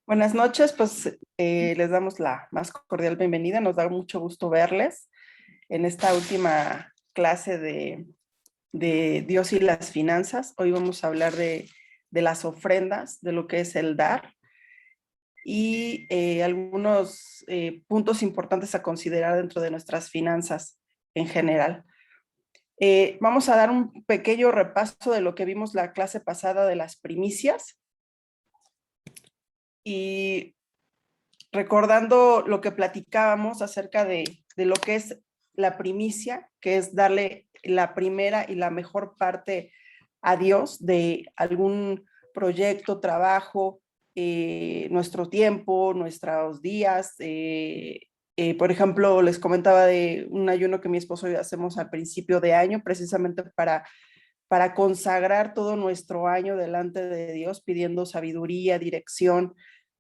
Buenas noches, pues les damos la más cordial bienvenida. Nos da mucho gusto verles en esta última clase de Dios y las finanzas. Hoy vamos a hablar de las ofrendas, de lo que es el dar y algunos puntos importantes a considerar dentro de nuestras finanzas en general. Vamos a dar un pequeño repaso de lo que vimos la clase pasada de las primicias y recordando lo que platicábamos acerca de lo que es la primicia, que es darle la primera y la mejor parte a Dios de algún proyecto, trabajo, nuestro tiempo, nuestros días. Por ejemplo, les comentaba de un ayuno que mi esposo y yo hacemos al principio de año, precisamente para consagrar todo nuestro año delante de Dios, pidiendo sabiduría, dirección.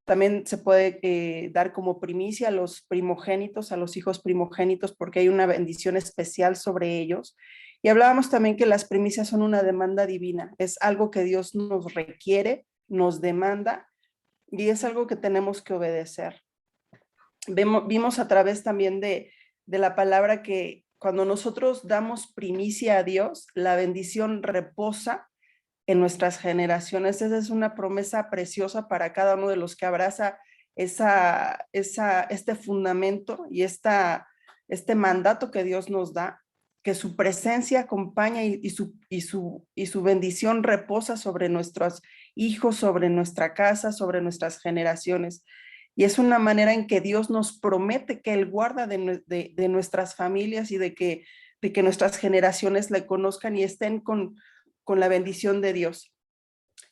También se puede dar como primicia a los primogénitos, a los hijos primogénitos, porque hay una bendición especial sobre ellos. Y hablábamos también que las primicias son una demanda divina, es algo que Dios nos requiere, nos demanda, y es algo que tenemos que obedecer. Vimos a través también de la palabra que cuando nosotros damos primicia a Dios, la bendición reposa en nuestras generaciones. Esa es una promesa preciosa para cada uno de los que abraza este fundamento y este mandato que Dios nos da, que su presencia acompaña y su bendición reposa sobre nuestros hijos, sobre nuestra casa, sobre nuestras generaciones. Y es una manera en que Dios nos promete que Él guarda de nuestras familias y de que nuestras generaciones le conozcan y estén con la bendición de Dios.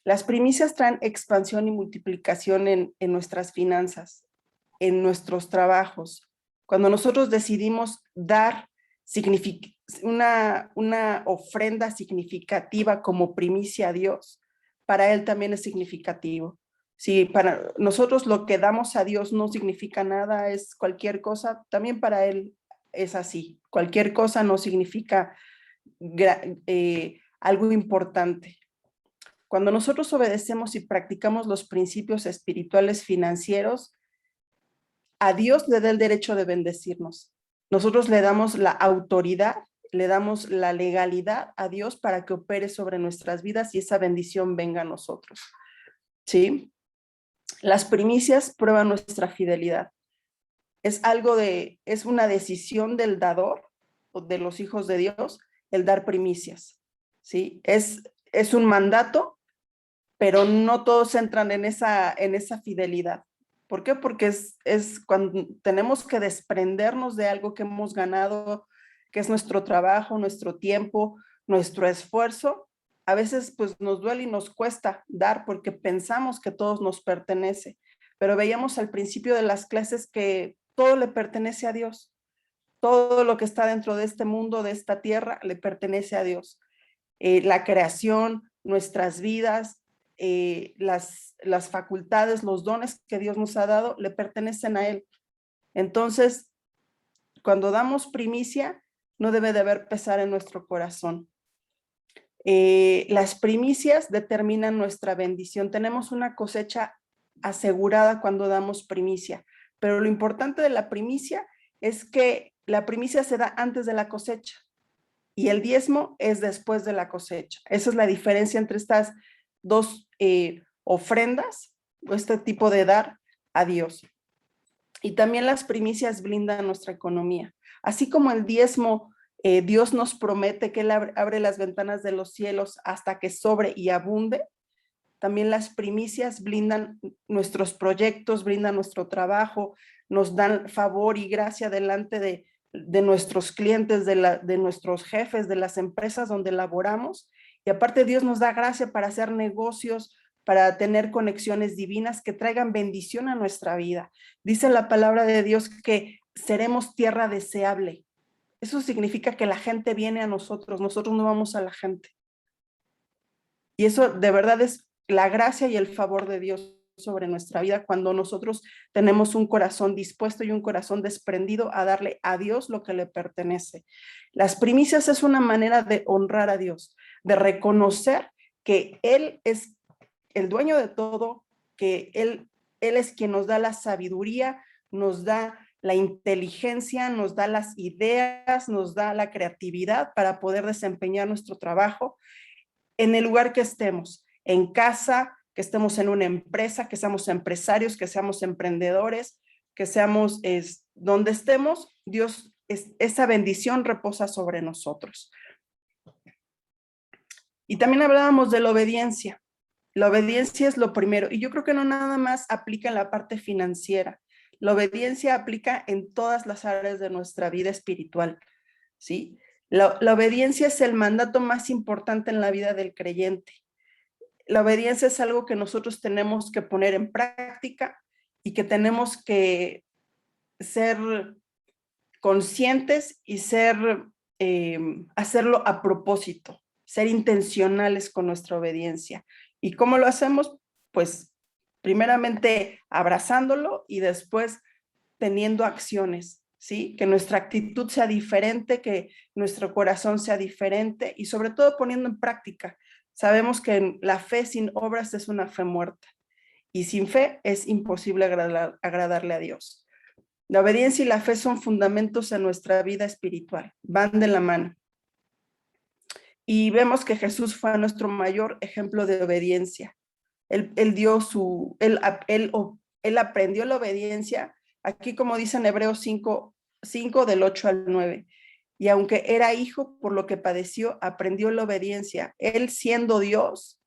Las primicias traen expansión y multiplicación en nuestras finanzas, en nuestros trabajos. Cuando nosotros decidimos dar una ofrenda significativa como primicia a Dios, para Él también es significativo. Si para nosotros lo que damos a Dios no significa nada, es cualquier cosa, también para Él es así. Cualquier cosa no significa algo importante. Cuando nosotros obedecemos y practicamos los principios espirituales financieros, a Dios le da el derecho de bendecirnos. Nosotros le damos la autoridad, le damos la legalidad a Dios para que opere sobre nuestras vidas y esa bendición venga a nosotros. ¿Sí? Las primicias prueban nuestra fidelidad. Es una decisión del dador o de los hijos de Dios el dar primicias. ¿Sí? Es un mandato, pero no todos entran en esa fidelidad. ¿Por qué? Porque es cuando tenemos que desprendernos de algo que hemos ganado, que es nuestro trabajo, nuestro tiempo, nuestro esfuerzo. A veces pues nos duele y nos cuesta dar porque pensamos que todo nos pertenece, pero veíamos al principio de las clases que todo le pertenece a Dios. Todo lo que está dentro de este mundo, de esta tierra, le pertenece a Dios. La creación, nuestras vidas, las facultades, los dones que Dios nos ha dado, le pertenecen a Él. Entonces, cuando damos primicia, no debe de haber pesar en nuestro corazón. Las primicias determinan nuestra bendición. Tenemos una cosecha asegurada cuando damos primicia, pero lo importante de la primicia es que la primicia se da antes de la cosecha y el diezmo es después de la cosecha. Esa es la diferencia entre estas dos ofrendas o este tipo de dar a Dios. Y también las primicias blindan nuestra economía. Así como el diezmo, Dios nos promete que Él abre las ventanas de los cielos hasta que sobre y abunde, también las primicias blindan nuestros proyectos, brindan nuestro trabajo, nos dan favor y gracia delante de nuestros clientes, de nuestros jefes, de las empresas donde laboramos. Y aparte Dios nos da gracia para hacer negocios, para tener conexiones divinas que traigan bendición a nuestra vida. Dice la palabra de Dios que seremos tierra deseable. Eso significa que la gente viene a nosotros no vamos a la gente. Y eso de verdad es la gracia y el favor de Dios sobre nuestra vida cuando nosotros tenemos un corazón dispuesto y un corazón desprendido a darle a Dios lo que le pertenece. Las primicias es una manera de honrar a Dios. de reconocer que Él es el dueño de todo, que Él es quien nos da la sabiduría, nos da la inteligencia, nos da las ideas, nos da la creatividad para poder desempeñar nuestro trabajo en el lugar que estemos, en casa, que estemos en una empresa, que seamos empresarios, que seamos emprendedores, que seamos donde estemos, Dios, esa bendición reposa sobre nosotros. Y también hablábamos de la obediencia. La obediencia es lo primero, y yo creo que no nada más aplica en la parte financiera. La obediencia aplica en todas las áreas de nuestra vida espiritual, ¿sí? La obediencia es el mandato más importante en la vida del creyente. La obediencia es algo que nosotros tenemos que poner en práctica y que tenemos que ser conscientes y hacerlo a propósito, ser intencionales con nuestra obediencia. ¿Y cómo lo hacemos? Pues primeramente abrazándolo y después teniendo acciones, ¿sí? Que nuestra actitud sea diferente, que nuestro corazón sea diferente y sobre todo poniendo en práctica. Sabemos que la fe sin obras es una fe muerta y sin fe es imposible agradarle a Dios. La obediencia y la fe son fundamentos en nuestra vida espiritual, van de la mano. Y vemos que Jesús fue nuestro mayor ejemplo de obediencia. Él aprendió la obediencia, aquí como dice en Hebreos 5 del 8 al 9. Y aunque era hijo, por lo que padeció, aprendió la obediencia. Él siendo Dios,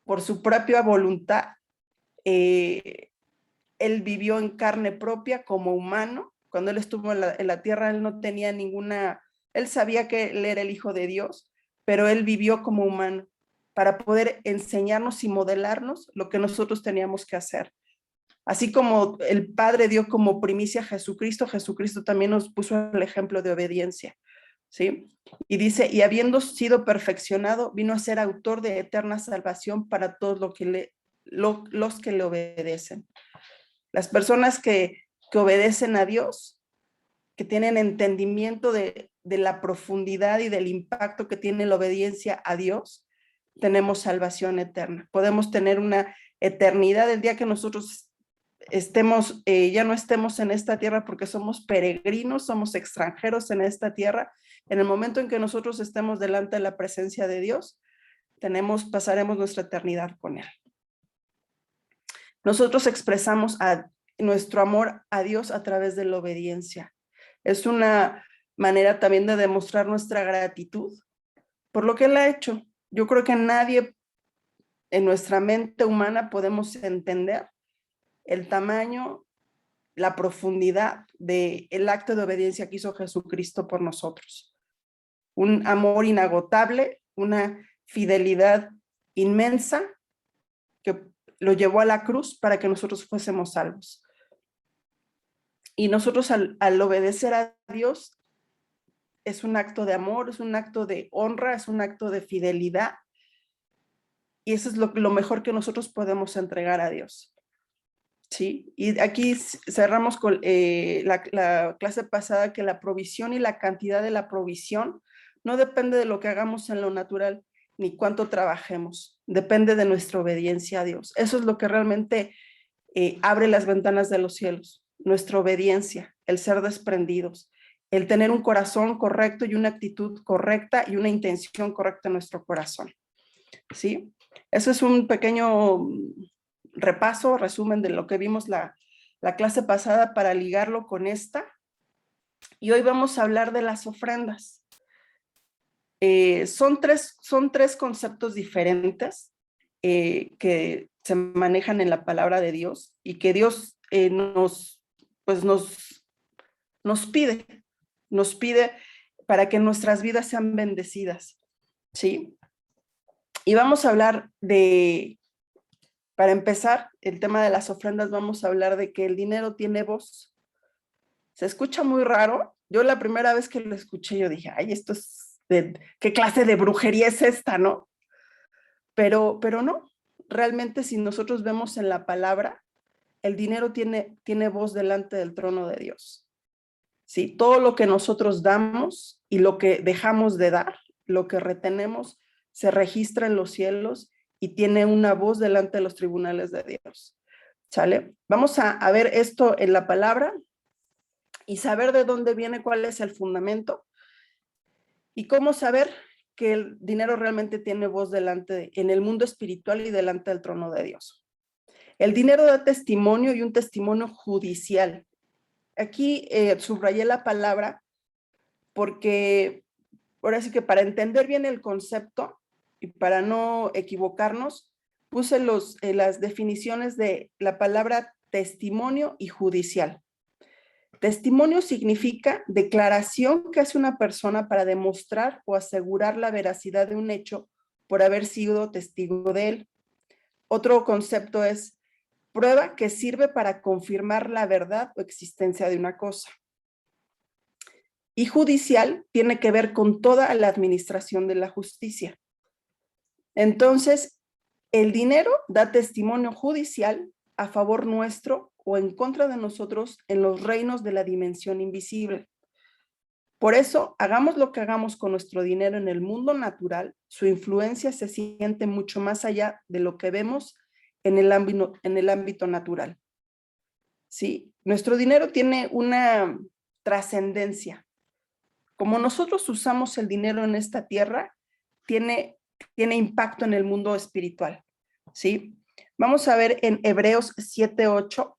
por su propia voluntad, él vivió en carne propia como humano. Cuando él estuvo en la tierra, él no tenía él sabía que él era el hijo de Dios, pero él vivió como humano para poder enseñarnos y modelarnos lo que nosotros teníamos que hacer. Así como el Padre dio como primicia a Jesucristo, Jesucristo también nos puso el ejemplo de obediencia, ¿sí? Y dice, y habiendo sido perfeccionado, vino a ser autor de eterna salvación para todos los que le obedecen. Las personas que obedecen a Dios, que tienen entendimiento de la profundidad y del impacto que tiene la obediencia a Dios, tenemos salvación eterna. Podemos tener una eternidad el día que nosotros ya no estemos en esta tierra porque somos peregrinos, somos extranjeros en esta tierra. En el momento en que nosotros estemos delante de la presencia de Dios, pasaremos nuestra eternidad con Él. Nosotros expresamos nuestro amor a Dios a través de la obediencia. Es una manera también de demostrar nuestra gratitud por lo que Él ha hecho. Yo creo que nadie en nuestra mente humana podemos entender el tamaño, la profundidad del acto de obediencia que hizo Jesucristo por nosotros. Un amor inagotable, una fidelidad inmensa que lo llevó a la cruz para que nosotros fuésemos salvos. Y nosotros al obedecer a Dios es un acto de amor, es un acto de honra, es un acto de fidelidad. Y eso es lo mejor que nosotros podemos entregar a Dios. ¿Sí? Y aquí cerramos con la clase pasada que la provisión y la cantidad de la provisión no depende de lo que hagamos en lo natural ni cuánto trabajemos, depende de nuestra obediencia a Dios. Eso es lo que realmente abre las ventanas de los cielos, nuestra obediencia, el ser desprendidos, el tener un corazón correcto y una actitud correcta y una intención correcta en nuestro corazón. ¿Sí? Eso es un pequeño repaso, resumen de lo que vimos la clase pasada para ligarlo con esta. Y hoy vamos a hablar de las ofrendas. Son tres conceptos diferentes que se manejan en la palabra de Dios y que Dios nos pide para que nuestras vidas sean bendecidas, ¿sí? Y vamos a hablar para empezar, el tema de las ofrendas, vamos a hablar de que el dinero tiene voz. Se escucha muy raro. Yo la primera vez que lo escuché, yo dije, ay, ¿qué clase de brujería es esta, no? Pero no, realmente si nosotros vemos en la palabra, el dinero tiene voz delante del trono de Dios. ¿Sí? Todo lo que nosotros damos y lo que dejamos de dar, lo que retenemos, se registra en los cielos y tiene una voz delante de los tribunales de Dios. ¿Sale? Vamos a ver esto en la palabra y saber de dónde viene, cuál es el fundamento y cómo saber que el dinero realmente tiene voz en el mundo espiritual y delante del trono de Dios. El dinero da testimonio y un testimonio judicial. Aquí subrayé la palabra porque ahora sí que para entender bien el concepto y para no equivocarnos, puse las definiciones de la palabra testimonio y judicial. Testimonio significa declaración que hace una persona para demostrar o asegurar la veracidad de un hecho por haber sido testigo de él. Otro concepto es prueba que sirve para confirmar la verdad o existencia de una cosa. Y judicial tiene que ver con toda la administración de la justicia. Entonces, el dinero da testimonio judicial a favor nuestro o en contra de nosotros en los reinos de la dimensión invisible. Por eso, hagamos lo que hagamos con nuestro dinero en el mundo natural, su influencia se siente mucho más allá de lo que vemos en el ámbito natural. ¿Sí? Nuestro dinero tiene una trascendencia. Como nosotros usamos el dinero en esta tierra, tiene impacto en el mundo espiritual. ¿Sí? Vamos a ver en Hebreos 7:8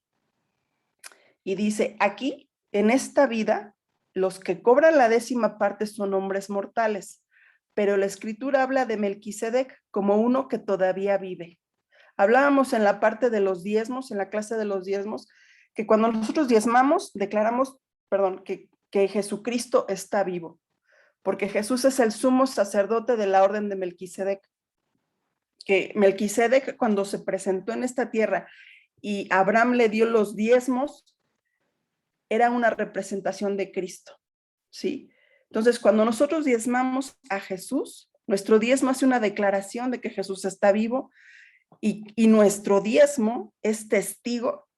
y dice, aquí, en esta vida, los que cobran la 10ª parte son hombres mortales, pero la Escritura habla de Melquisedec como uno que todavía vive. Hablábamos en la parte de los diezmos, en la clase de los diezmos, que cuando nosotros diezmamos, declaramos, que Jesucristo está vivo, porque Jesús es el sumo sacerdote de la orden de Melquisedec. Que Melquisedec, cuando se presentó en esta tierra y Abraham le dio los diezmos, era una representación de Cristo, ¿sí? Entonces, cuando nosotros diezmamos a Jesús, nuestro diezmo hace una declaración de que Jesús está vivo y nuestro diezmo es testigo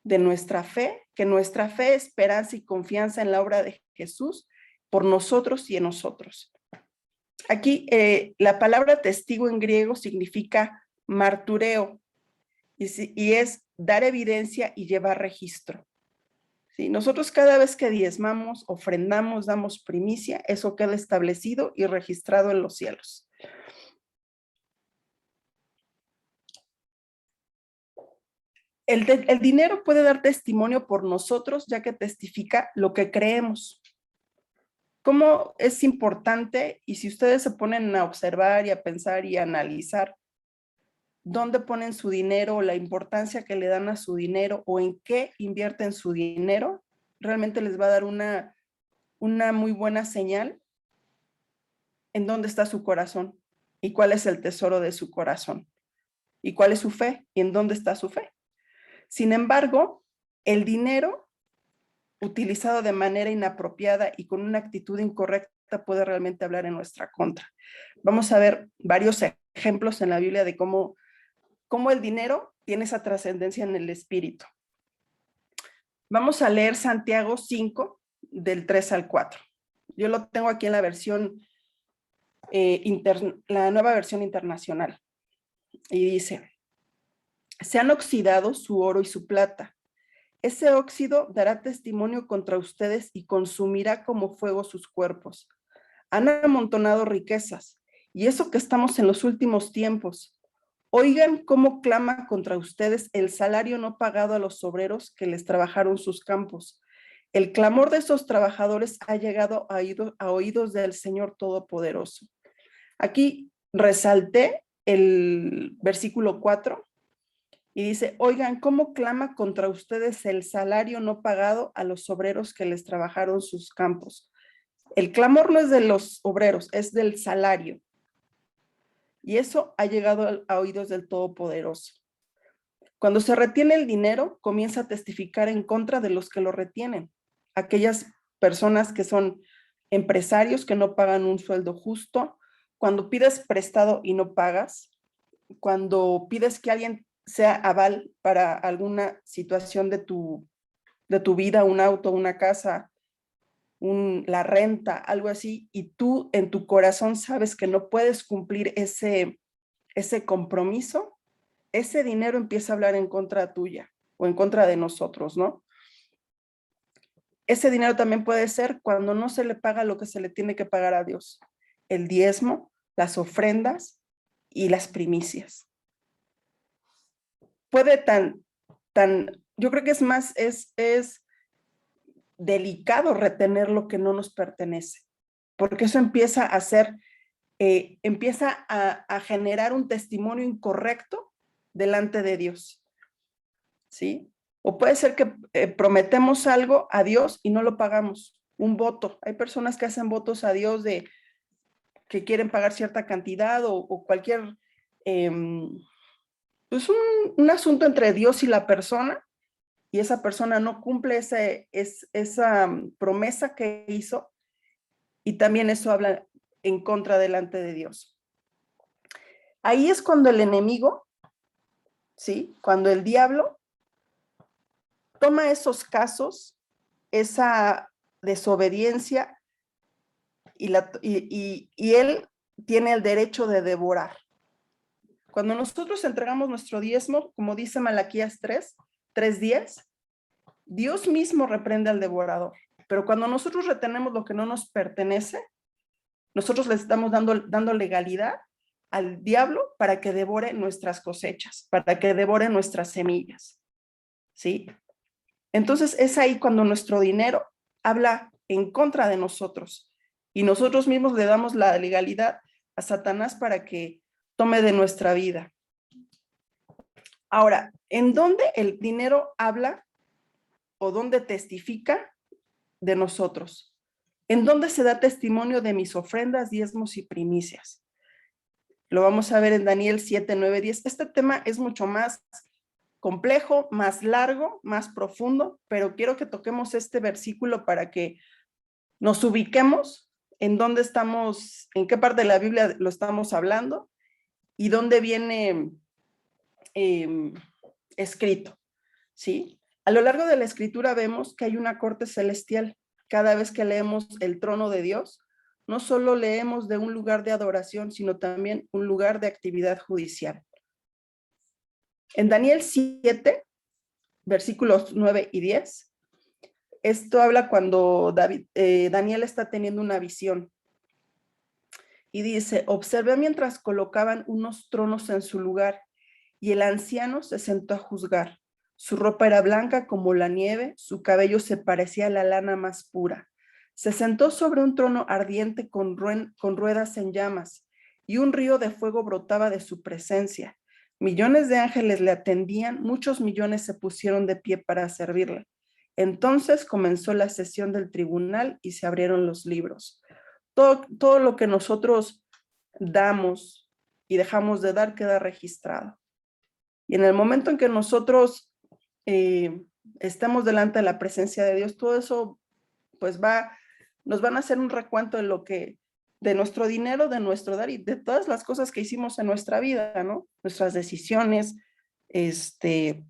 de nuestra fe, que nuestra fe, esperanza y confianza en la obra de Jesús por nosotros y en nosotros. Aquí la palabra testigo en griego significa martureo y es dar evidencia y llevar registro. ¿Sí? Nosotros cada vez que diezmamos, ofrendamos, damos primicia, eso queda establecido y registrado en los cielos. El dinero puede dar testimonio por nosotros, ya que testifica lo que creemos. ¿Cómo es importante? Y si ustedes se ponen a observar y a pensar y a analizar dónde ponen su dinero, o la importancia que le dan a su dinero o en qué invierten su dinero, realmente les va a dar una muy buena señal en dónde está su corazón y cuál es el tesoro de su corazón y cuál es su fe y en dónde está su fe. Sin embargo, el dinero utilizado de manera inapropiada y con una actitud incorrecta puede realmente hablar en nuestra contra. Vamos a ver varios ejemplos en la Biblia de cómo el dinero tiene esa trascendencia en el espíritu. Vamos a leer Santiago 5, del 3 al 4. Yo lo tengo aquí en la versión, la nueva versión internacional. Y dice, se han oxidado su oro y su plata. Ese óxido dará testimonio contra ustedes y consumirá como fuego sus cuerpos. Han amontonado riquezas, y eso que estamos en los últimos tiempos. Oigan cómo clama contra ustedes el salario no pagado a los obreros que les trabajaron sus campos. El clamor de esos trabajadores ha llegado a oídos del Señor Todopoderoso. Aquí resalté el versículo 4 y dice, oigan cómo clama contra ustedes el salario no pagado a los obreros que les trabajaron sus campos. El clamor no es de los obreros, es del salario. Y eso ha llegado a oídos del Todopoderoso. Cuando se retiene el dinero, comienza a testificar en contra de los que lo retienen. Aquellas personas que son empresarios que no pagan un sueldo justo, cuando pides prestado y no pagas, cuando pides que alguien sea aval para alguna situación de tu vida, un auto, una casa, la renta, algo así, y tú en tu corazón sabes que no puedes cumplir ese compromiso, ese dinero empieza a hablar en contra tuya o en contra de nosotros, ¿no? Ese dinero también puede ser cuando no se le paga lo que se le tiene que pagar a Dios, el diezmo, las ofrendas y las primicias. Puede yo creo que es más, es delicado retener lo que no nos pertenece, porque eso empieza a ser, empieza a generar un testimonio incorrecto delante de Dios, ¿sí? O puede ser que prometemos algo a Dios y no lo pagamos, un voto. Hay personas que hacen votos a Dios de que quieren pagar cierta cantidad o cualquier, pues un asunto entre Dios y la persona, y esa persona no cumple esa promesa que hizo, y también eso habla en contra delante de Dios. Ahí es cuando el enemigo, ¿sí? Cuando el diablo toma esos casos, esa desobediencia, y él tiene el derecho de devorar. Cuando nosotros entregamos nuestro diezmo, como dice Malaquías 3:10, Dios mismo reprende al devorador. Pero cuando nosotros retenemos lo que no nos pertenece, nosotros le estamos dando legalidad al diablo para que devore nuestras cosechas, para que devore nuestras semillas, ¿sí? Entonces es ahí cuando nuestro dinero habla en contra de nosotros y nosotros mismos le damos la legalidad a Satanás para que tome de nuestra vida. Ahora, ¿en dónde el dinero habla o dónde testifica de nosotros? ¿En dónde se da testimonio de mis ofrendas, diezmos y primicias? Lo vamos a ver en Daniel 7, 9, 10. Este tema es mucho más complejo, más largo, más profundo, pero quiero que toquemos este versículo para que nos ubiquemos en dónde estamos, en qué parte de la Biblia lo estamos hablando y dónde viene escrito, ¿sí? A lo largo de la escritura vemos que hay una corte celestial. Cada vez que leemos el trono de Dios, no solo leemos de un lugar de adoración, sino también un lugar de actividad judicial. En Daniel 7, versículos 9 y 10, esto habla cuando Daniel está teniendo una visión. Y dice, observé mientras colocaban unos tronos en su lugar, y el anciano se sentó a juzgar. Su ropa era blanca como la nieve, su cabello se parecía a la lana más pura. Se sentó sobre un trono ardiente con ruedas en llamas, y un río de fuego brotaba de su presencia. Millones de ángeles le atendían, muchos millones se pusieron de pie para servirle. Entonces comenzó la sesión del tribunal y se abrieron los libros. Todo lo que nosotros damos y dejamos de dar queda registrado. Y en el momento en que nosotros estemos delante de la presencia de Dios, todo eso pues nos van a hacer un recuento de nuestro dinero, de nuestro dar y de todas las cosas que hicimos en nuestra vida, ¿no? Nuestras decisiones, qué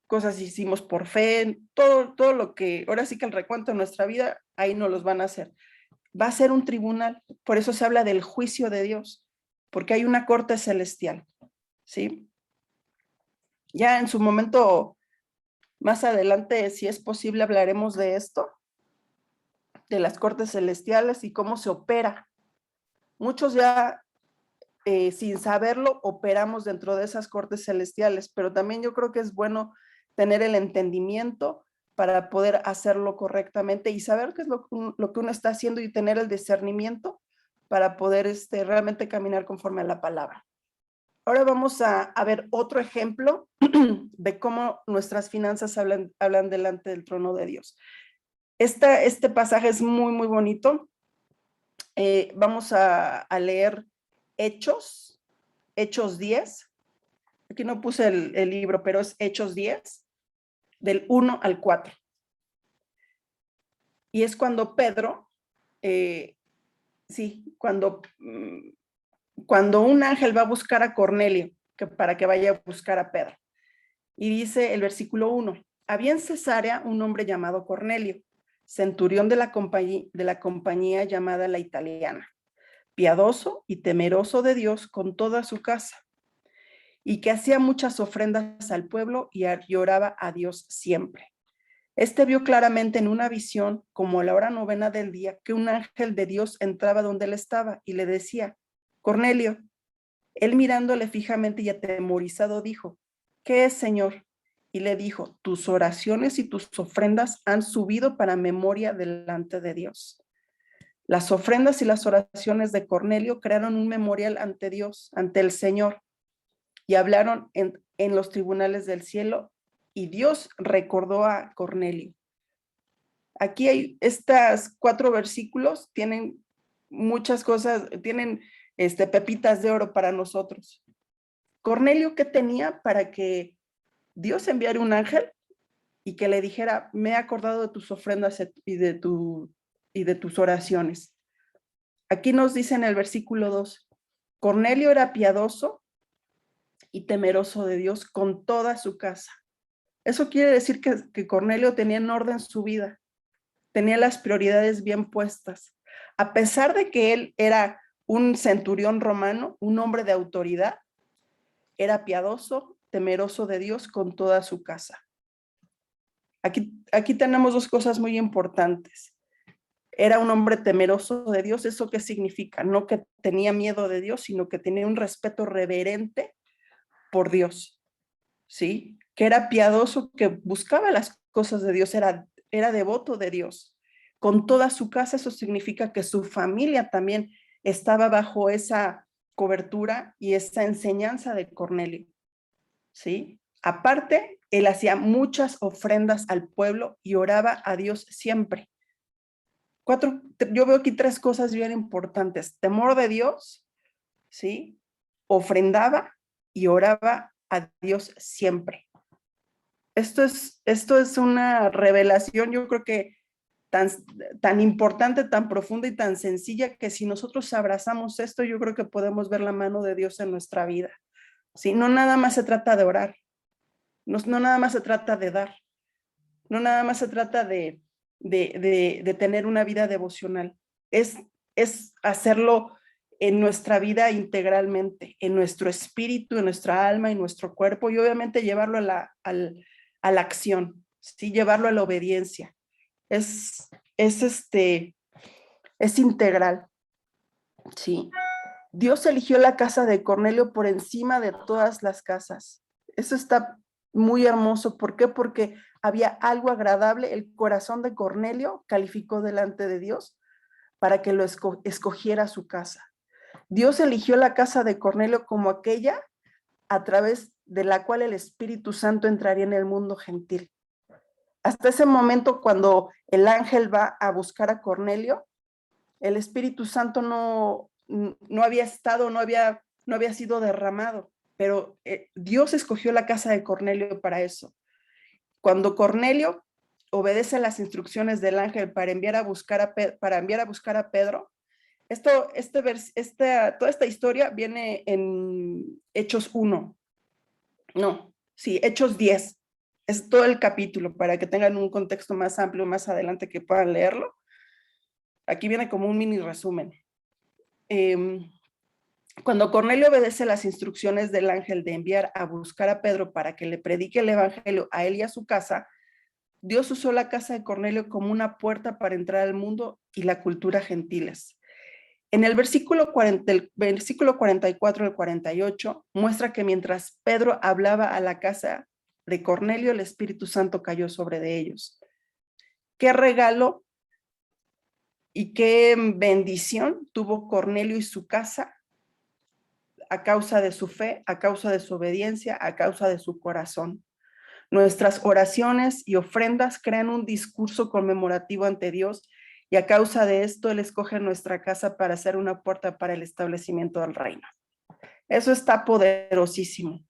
cosas hicimos por fe, todo lo que, ahora sí que el recuento de nuestra vida, ahí nos los van a hacer. Va a ser un tribunal, por eso se habla del juicio de Dios, porque hay una corte celestial, ¿sí? Ya en su momento, más adelante, si es posible, hablaremos de esto, de las cortes celestiales y cómo se opera. Muchos ya, sin saberlo, operamos dentro de esas cortes celestiales, pero también yo creo que es bueno tener el entendimiento para poder hacerlo correctamente y saber qué es lo que uno está haciendo y tener el discernimiento para poder realmente caminar conforme a la palabra. Ahora vamos a ver otro ejemplo de cómo nuestras finanzas hablan delante del trono de Dios. Este pasaje es muy, muy bonito. Vamos a leer Hechos 10. Aquí no puse el libro, pero es Hechos 10, del 1 al 4. Y es cuando Pedro, cuando un ángel va a buscar a Cornelio, para que vaya a buscar a Pedro. Y dice el versículo 1, Había en Cesarea un hombre llamado Cornelio, centurión de la compañía llamada La Italiana, piadoso y temeroso de Dios con toda su casa, y que hacía muchas ofrendas al pueblo y oraba a Dios siempre. Este vio claramente en una visión, como a la hora novena del día, que un ángel de Dios entraba donde él estaba y le decía: Cornelio. Él mirándole fijamente y atemorizado dijo: ¿Qué es, Señor? Y le dijo: tus oraciones y tus ofrendas han subido para memoria delante de Dios. Las ofrendas y las oraciones de Cornelio crearon un memorial ante Dios, ante el Señor, y hablaron en los tribunales del cielo, y Dios recordó a Cornelio. Aquí hay estas 4 versículos, tienen muchas cosas, tienen pepitas de oro para nosotros. Cornelio, ¿qué tenía para que Dios enviara un ángel y que le dijera: me he acordado de tus ofrendas y de tus oraciones? Aquí nos dice en el versículo 2, Cornelio era piadoso y temeroso de Dios con toda su casa. Eso quiere decir que Cornelio tenía en orden su vida, tenía las prioridades bien puestas. A pesar de que él era un centurión romano, un hombre de autoridad, era piadoso, temeroso de Dios con toda su casa. Aquí tenemos 2 cosas muy importantes. Era un hombre temeroso de Dios. ¿Eso qué significa? No que tenía miedo de Dios, sino que tenía un respeto reverente por Dios, ¿sí? Que era piadoso, que buscaba las cosas de Dios, era devoto de Dios. Con toda su casa, eso significa que su familia también estaba bajo esa cobertura y esa enseñanza de Cornelio, ¿sí? Aparte, él hacía muchas ofrendas al pueblo y oraba a Dios siempre. Yo veo aquí 3 cosas bien importantes: temor de Dios, ¿sí? Ofrendaba y oraba a Dios siempre. Esto es una revelación, yo creo que tan importante, tan profunda y tan sencilla, que si nosotros abrazamos esto, yo creo que podemos ver la mano de Dios en nuestra vida, ¿sí? No nada más se trata de orar, no nada más se trata de dar, no nada más se trata de tener una vida devocional, es hacerlo en nuestra vida integralmente, en nuestro espíritu, en nuestra alma, en nuestro cuerpo, y obviamente llevarlo a la acción, ¿sí? Llevarlo a la obediencia. Es integral, ¿sí? Dios eligió la casa de Cornelio por encima de todas las casas. Eso está muy hermoso. ¿Por qué? Porque había algo agradable. El corazón de Cornelio calificó delante de Dios para que lo escogiera su casa. Dios eligió la casa de Cornelio como aquella a través de la cual el Espíritu Santo entraría en el mundo gentil. Hasta ese momento, cuando el ángel va a buscar a Cornelio, el Espíritu Santo no había estado, no había sido derramado, pero Dios escogió la casa de Cornelio para eso. Cuando Cornelio obedece las instrucciones del ángel para enviar a buscar a Pedro, toda esta historia viene en Hechos 1. No, sí, Hechos 10. Es todo el capítulo para que tengan un contexto más amplio más adelante que puedan leerlo. Aquí viene como un mini resumen. Cuando Cornelio obedece las instrucciones del ángel de enviar a buscar a Pedro para que le predique el evangelio a él y a su casa, Dios usó la casa de Cornelio como una puerta para entrar al mundo y la cultura gentiles. En el versículo 44 al 48 muestra que mientras Pedro hablaba a la casa de Cornelio, el Espíritu Santo cayó sobre de ellos. Qué regalo y qué bendición tuvo Cornelio y su casa a causa de su fe, a causa de su obediencia, a causa de su corazón. Nuestras oraciones y ofrendas crean un discurso conmemorativo ante Dios, y a causa de esto Él escoge nuestra casa para ser una puerta para el establecimiento del reino. Eso está poderosísimo,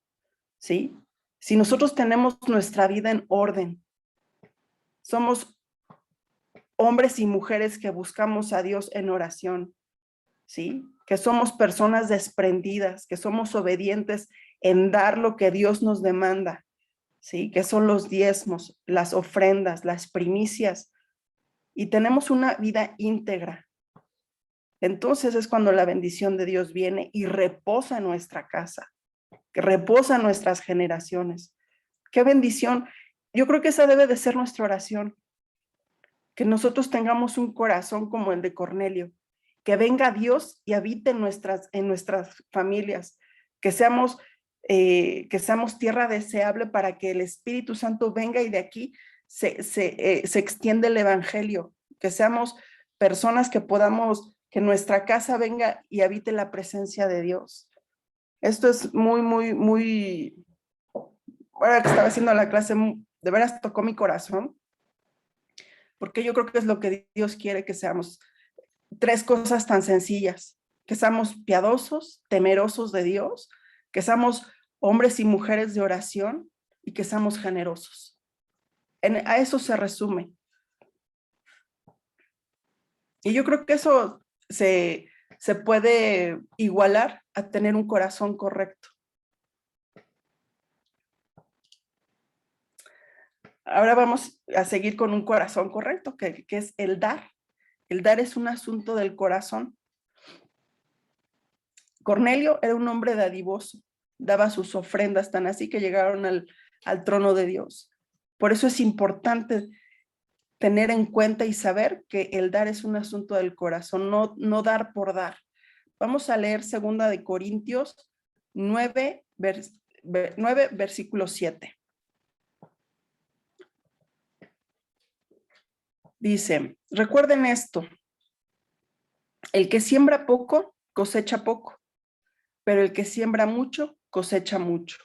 ¿sí? Si nosotros tenemos nuestra vida en orden, somos hombres y mujeres que buscamos a Dios en oración, ¿sí? Que somos personas desprendidas, que somos obedientes en dar lo que Dios nos demanda, ¿sí? Que son los diezmos, las ofrendas, las primicias, y tenemos una vida íntegra. Entonces es cuando la bendición de Dios viene y reposa en nuestra casa, que reposa en nuestras generaciones. ¡Qué bendición! Yo creo que esa debe de ser nuestra oración, que nosotros tengamos un corazón como el de Cornelio, que venga Dios y habite en nuestras familias, que seamos tierra deseable para que el Espíritu Santo venga y de aquí se extiende el Evangelio, que seamos personas que nuestra casa venga y habite la presencia de Dios. Esto es muy, ahora que estaba haciendo la clase, de veras tocó mi corazón, porque yo creo que es lo que Dios quiere que seamos. Tres cosas tan sencillas: que seamos piadosos, temerosos de Dios, que seamos hombres y mujeres de oración y que seamos generosos. A eso se resume. Y yo creo que eso se puede igualar a tener un corazón correcto. Ahora vamos a seguir con un corazón correcto, que es el dar. El dar es un asunto del corazón. Cornelio era un hombre dadivoso, daba sus ofrendas tan así que llegaron al trono de Dios. Por eso es importante tener en cuenta y saber que el dar es un asunto del corazón, no dar por dar. Vamos a leer 2 de Corintios 9, versículo 7. Dice, recuerden esto: el que siembra poco, cosecha poco, pero el que siembra mucho, cosecha mucho.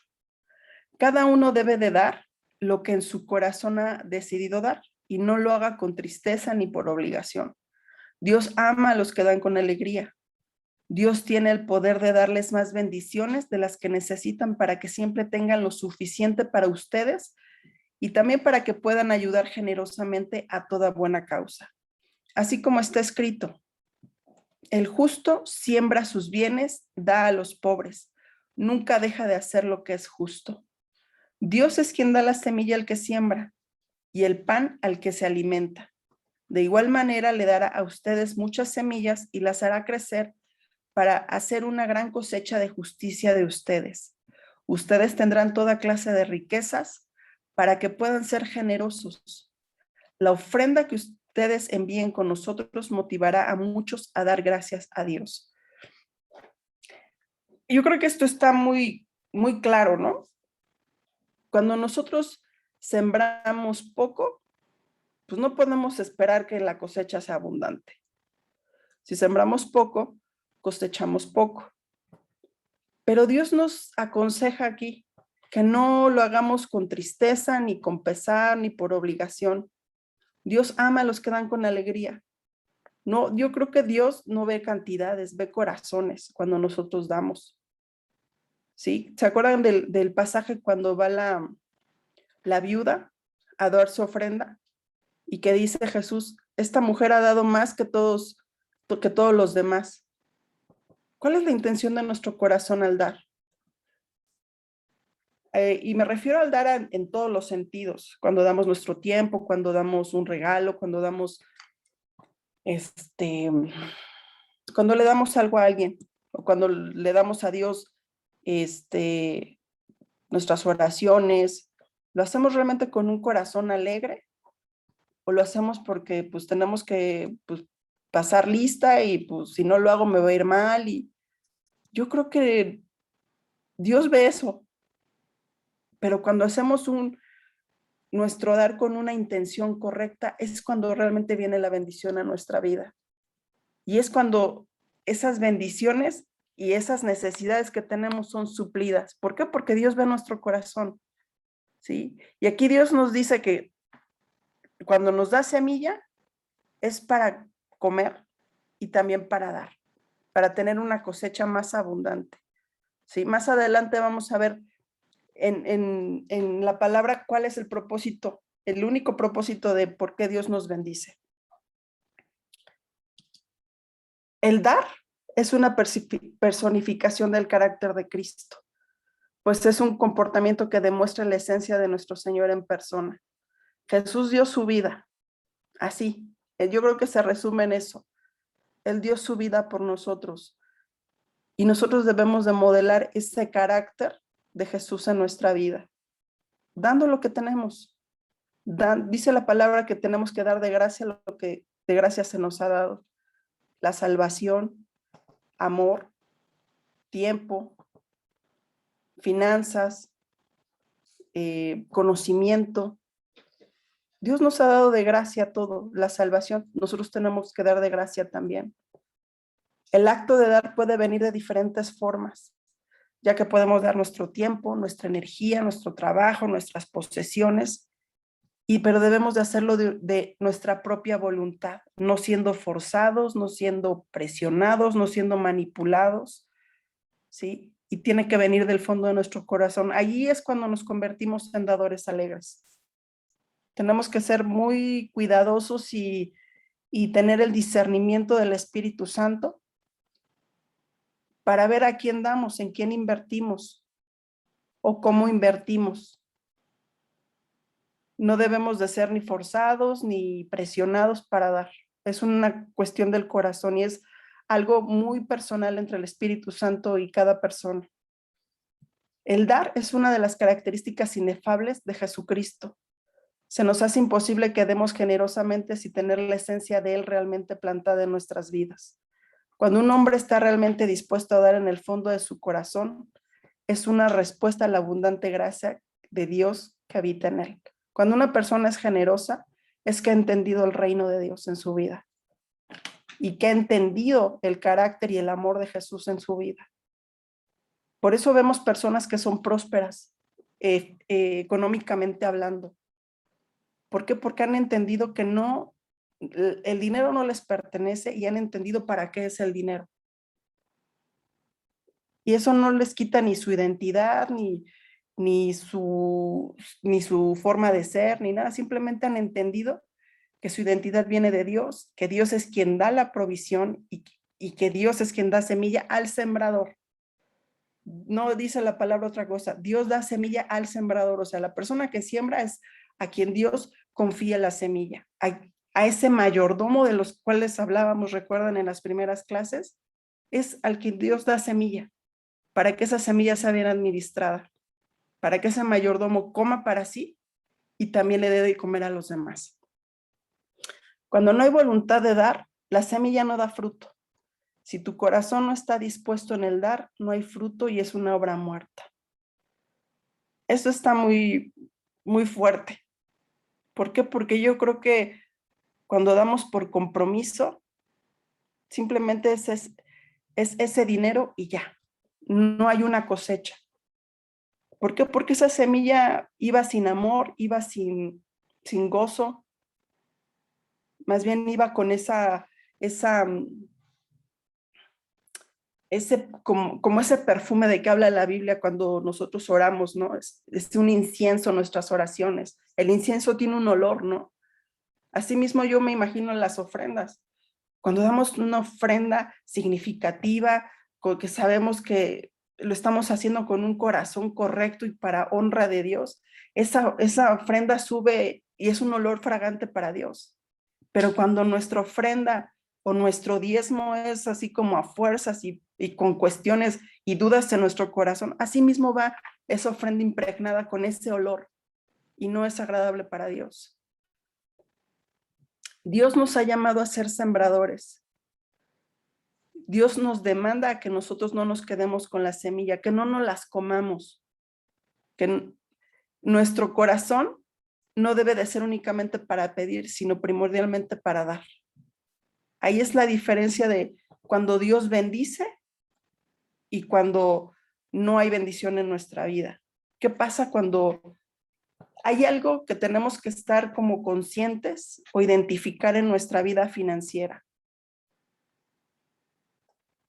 Cada uno debe de dar lo que en su corazón ha decidido dar y no lo haga con tristeza ni por obligación. Dios ama a los que dan con alegría. Dios tiene el poder de darles más bendiciones de las que necesitan para que siempre tengan lo suficiente para ustedes y también para que puedan ayudar generosamente a toda buena causa. Así como está escrito, el justo siembra sus bienes, da a los pobres, nunca deja de hacer lo que es justo. Dios es quien da la semilla al que siembra y el pan al que se alimenta. De igual manera le dará a ustedes muchas semillas y las hará crecer para hacer una gran cosecha de justicia de ustedes. Ustedes tendrán toda clase de riquezas para que puedan ser generosos. La ofrenda que ustedes envíen con nosotros motivará a muchos a dar gracias a Dios. Yo creo que esto está muy claro, ¿no? Cuando nosotros sembramos poco, pues no podemos esperar que la cosecha sea abundante. Si sembramos poco, cosechamos poco. Pero Dios nos aconseja aquí que no lo hagamos con tristeza, ni con pesar, ni por obligación. Dios ama a los que dan con alegría. No, yo creo que Dios no ve cantidades, ve corazones cuando nosotros damos. ¿Sí? ¿Se acuerdan del pasaje cuando va la viuda a dar su ofrenda? Y que dice Jesús, esta mujer ha dado más que todos los demás. ¿Cuál es la intención de nuestro corazón al dar? Y me refiero al dar en todos los sentidos, cuando damos nuestro tiempo, cuando damos un regalo, cuando damos, cuando le damos algo a alguien, o cuando le damos a Dios, nuestras oraciones. ¿Lo hacemos realmente con un corazón alegre? ¿O lo hacemos porque pues tenemos que pues, pasar lista y pues si no lo hago me va a ir mal? Y yo creo que Dios ve eso, pero cuando hacemos nuestro dar con una intención correcta, es cuando realmente viene la bendición a nuestra vida. Y es cuando esas bendiciones y esas necesidades que tenemos son suplidas. ¿Por qué? Porque Dios ve nuestro corazón, ¿sí? Y aquí Dios nos dice que cuando nos da semilla es para comer y también para dar, para tener una cosecha más abundante, ¿sí? Más adelante vamos a ver en la palabra cuál es el propósito, el único propósito de por qué Dios nos bendice. El dar es una personificación del carácter de Cristo. pues es un comportamiento que demuestra la esencia de nuestro Señor en persona. Jesús dio su vida, así. Yo creo que se resume en eso. Él dio su vida por nosotros. Y nosotros debemos de modelar ese carácter de Jesús en nuestra vida, dando lo que tenemos. Dice la palabra que tenemos que dar de gracia lo que de gracia se nos ha dado. La salvación, amor, tiempo, finanzas, conocimiento. Dios nos ha dado de gracia todo, la salvación. Nosotros tenemos que dar de gracia también. El acto de dar puede venir de diferentes formas, ya que podemos dar nuestro tiempo, nuestra energía, nuestro trabajo, nuestras posesiones, pero debemos de hacerlo de nuestra propia voluntad, no siendo forzados, no siendo presionados, no siendo manipulados, ¿sí? Y tiene que venir del fondo de nuestro corazón. Allí es cuando nos convertimos en dadores alegres. Tenemos que ser muy cuidadosos y tener el discernimiento del Espíritu Santo para ver a quién damos, en quién invertimos o cómo invertimos. No debemos de ser ni forzados ni presionados para dar. Es una cuestión del corazón y es algo muy personal entre el Espíritu Santo y cada persona. El dar es una de las características inefables de Jesucristo. Se nos hace imposible que demos generosamente sin tener la esencia de Él realmente plantada en nuestras vidas. Cuando un hombre está realmente dispuesto a dar en el fondo de su corazón, es una respuesta a la abundante gracia de Dios que habita en él. Cuando una persona es generosa, es que ha entendido el reino de Dios en su vida y que ha entendido el carácter y el amor de Jesús en su vida. Por eso vemos personas que son prósperas, económicamente hablando. ¿Por qué? Porque han entendido que no, el dinero no les pertenece y han entendido para qué es el dinero. Y eso no les quita ni su identidad, ni su forma de ser, ni nada. Simplemente han entendido que su identidad viene de Dios, que Dios es quien da la provisión y que Dios es quien da semilla al sembrador. No dice la palabra otra cosa. Dios da semilla al sembrador. O sea, la persona que siembra es a quien Dios confía la semilla. A ese mayordomo de los cuales hablábamos, recuerdan en las primeras clases, es al quien Dios da semilla, para que esa semilla sea bien administrada, para que ese mayordomo coma para sí y también le dé de comer a los demás. Cuando no hay voluntad de dar, la semilla no da fruto. Si tu corazón no está dispuesto en el dar, no hay fruto y es una obra muerta. Eso está muy, muy fuerte. ¿Por qué? Porque yo creo que cuando damos por compromiso, simplemente es ese dinero y ya. No hay una cosecha. ¿Por qué? Porque esa semilla iba sin amor, iba sin gozo, más bien iba con como ese perfume de que habla la Biblia cuando nosotros oramos, ¿no? Es un incienso nuestras oraciones. El incienso tiene un olor, ¿no? Asimismo yo me imagino las ofrendas. Cuando damos una ofrenda significativa, que sabemos que lo estamos haciendo con un corazón correcto y para honra de Dios, esa ofrenda sube y es un olor fragante para Dios. Pero cuando nuestra ofrenda o nuestro diezmo es así como a fuerzas y con cuestiones y dudas en nuestro corazón, así mismo va esa ofrenda impregnada con ese olor y no es agradable para Dios. Dios nos ha llamado a ser sembradores. Dios nos demanda a que nosotros no nos quedemos con la semilla, que no nos las comamos, que nuestro corazón no debe de ser únicamente para pedir, sino primordialmente para dar. Ahí es la diferencia de cuando Dios bendice y cuando no hay bendición en nuestra vida. ¿Qué pasa cuando hay algo que tenemos que estar como conscientes o identificar en nuestra vida financiera?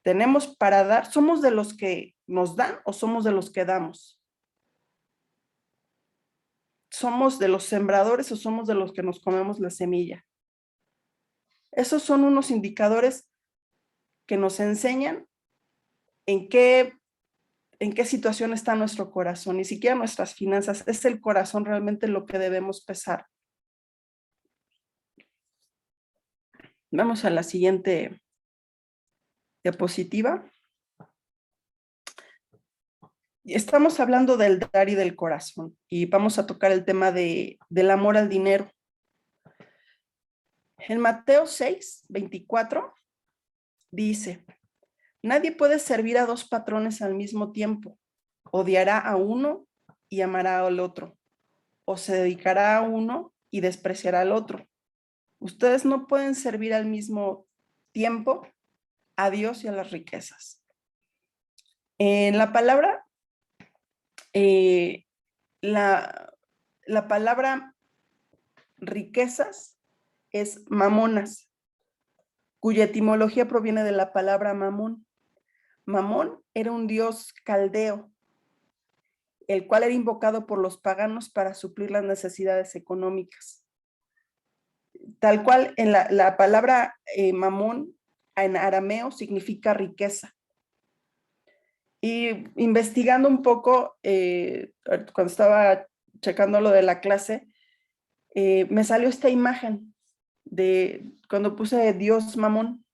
Tenemos para dar, ¿somos de los que nos dan o somos de los que damos? ¿Somos de los sembradores o somos de los que nos comemos la semilla? Esos son unos indicadores que nos enseñan en qué en qué situación está nuestro corazón, ni siquiera nuestras finanzas, es el corazón realmente lo que debemos pesar. Vamos a la siguiente diapositiva. Estamos hablando del dar y del corazón y vamos a tocar el tema del amor al dinero. En Mateo 6:24 dice: nadie puede servir a dos patrones al mismo tiempo. Odiará a uno y amará al otro, o se dedicará a uno y despreciará al otro. Ustedes no pueden servir al mismo tiempo a Dios y a las riquezas. En la palabra, la palabra riquezas es mamonas, cuya etimología proviene de la palabra mamón. Mamón era un dios caldeo, el cual era invocado por los paganos para suplir las necesidades económicas. Tal cual, en la palabra mamón en arameo significa riqueza. Y investigando un poco, cuando estaba checando lo de la clase, me salió esta imagen de cuando puse Dios mamón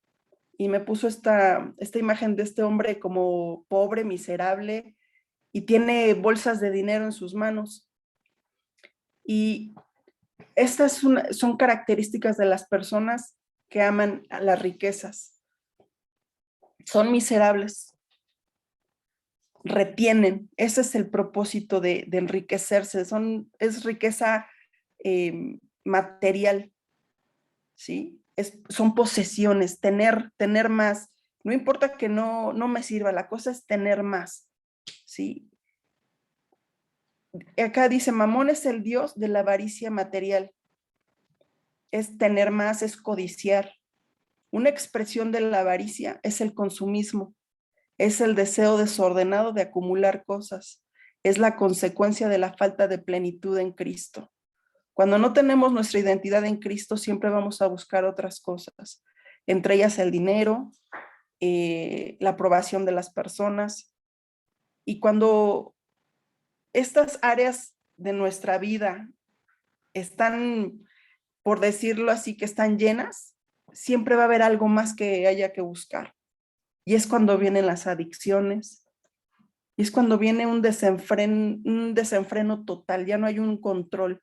y me puso esta imagen de este hombre como pobre, miserable, y tiene bolsas de dinero en sus manos. Y estas son características de las personas que aman a las riquezas. Son miserables, retienen. Ese es el propósito de enriquecerse. Es riqueza material, ¿sí? Son posesiones, tener más. No importa que no me sirva, la cosa es tener más, ¿sí? Acá dice, Mamón es el dios de la avaricia material. Es tener más, es codiciar. Una expresión de la avaricia es el consumismo, es el deseo desordenado de acumular cosas, es la consecuencia de la falta de plenitud en Cristo. Cuando no tenemos nuestra identidad en Cristo, siempre vamos a buscar otras cosas, entre ellas el dinero, la aprobación de las personas. Y cuando estas áreas de nuestra vida están, por decirlo así, que están llenas, siempre va a haber algo más que haya que buscar. Y es cuando vienen las adicciones, y es cuando viene un desenfreno total, ya no hay un control,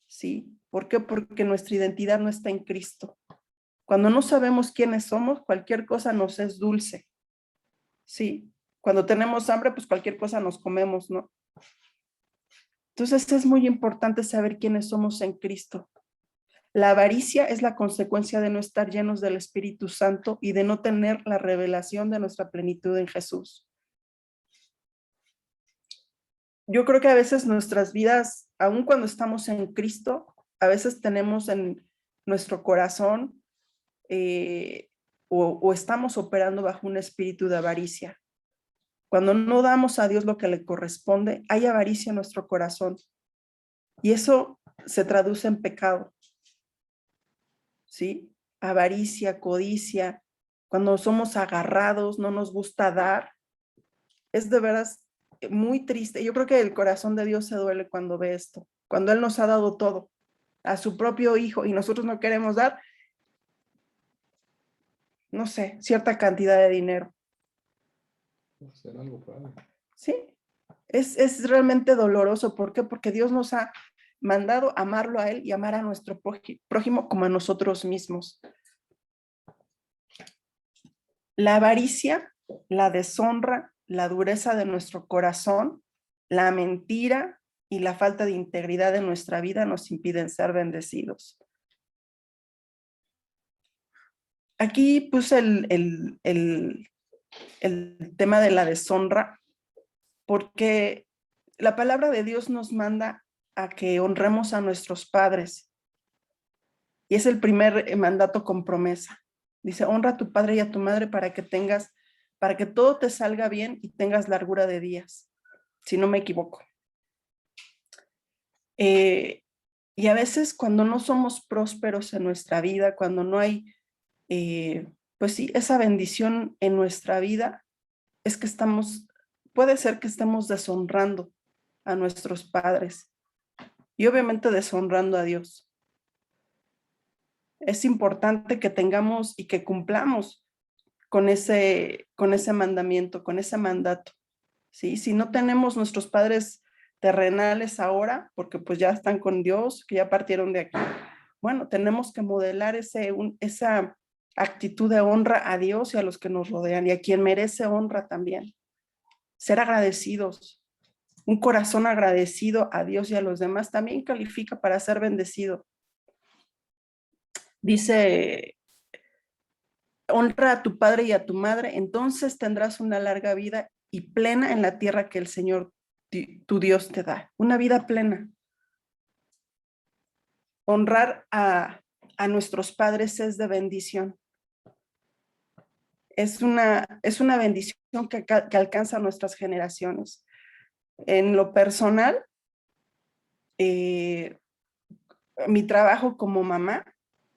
¿sí? ¿Por qué? Porque nuestra identidad no está en Cristo. Cuando no sabemos quiénes somos, cualquier cosa nos es dulce, ¿sí? Cuando tenemos hambre, pues cualquier cosa nos comemos, ¿no? Entonces es muy importante saber quiénes somos en Cristo. La avaricia es la consecuencia de no estar llenos del Espíritu Santo y de no tener la revelación de nuestra plenitud en Jesús. Yo creo que a veces nuestras vidas, aun cuando estamos en Cristo, a veces tenemos en nuestro corazón o estamos operando bajo un espíritu de avaricia. Cuando no damos a Dios lo que le corresponde, hay avaricia en nuestro corazón. Y eso se traduce en pecado. ¿Sí? Avaricia, codicia, cuando somos agarrados, no nos gusta dar. Es de veras muy triste. Yo creo que el corazón de Dios se duele cuando ve esto, cuando Él nos ha dado todo, a su propio hijo, y nosotros no queremos dar, no sé, cierta cantidad de dinero. Será algo padre. Sí, es realmente doloroso. ¿Por qué? Porque Dios nos ha mandado amarlo a Él y amar a nuestro prójimo como a nosotros mismos. La avaricia, la deshonra, la dureza de nuestro corazón, la mentira y la falta de integridad en nuestra vida nos impiden ser bendecidos. Aquí puse el tema de la deshonra porque la palabra de Dios nos manda a que honremos a nuestros padres y es el primer mandato con promesa. Dice, honra a tu padre y a tu madre para que todo te salga bien y tengas largura de días, si no me equivoco. Y a veces cuando no somos prósperos en nuestra vida, cuando no hay, pues sí, esa bendición en nuestra vida, es que estamos puede ser que estemos deshonrando a nuestros padres y obviamente deshonrando a Dios. Es importante que tengamos y que cumplamos con ese mandamiento, con ese mandato, ¿sí? Si no tenemos nuestros padres terrenales ahora, porque pues ya están con Dios, que ya partieron de aquí, bueno, tenemos que modelar esa actitud de honra a Dios y a los que nos rodean y a quien merece honra también. Ser agradecidos. Un corazón agradecido a Dios y a los demás también califica para ser bendecido. Dice, honra a tu padre y a tu madre, entonces tendrás una larga vida y plena en la tierra que el Señor, tu Dios, te da. Una vida plena. Honrar a nuestros padres es de bendición. Es una bendición que alcanza a nuestras generaciones. En lo personal, mi trabajo como mamá,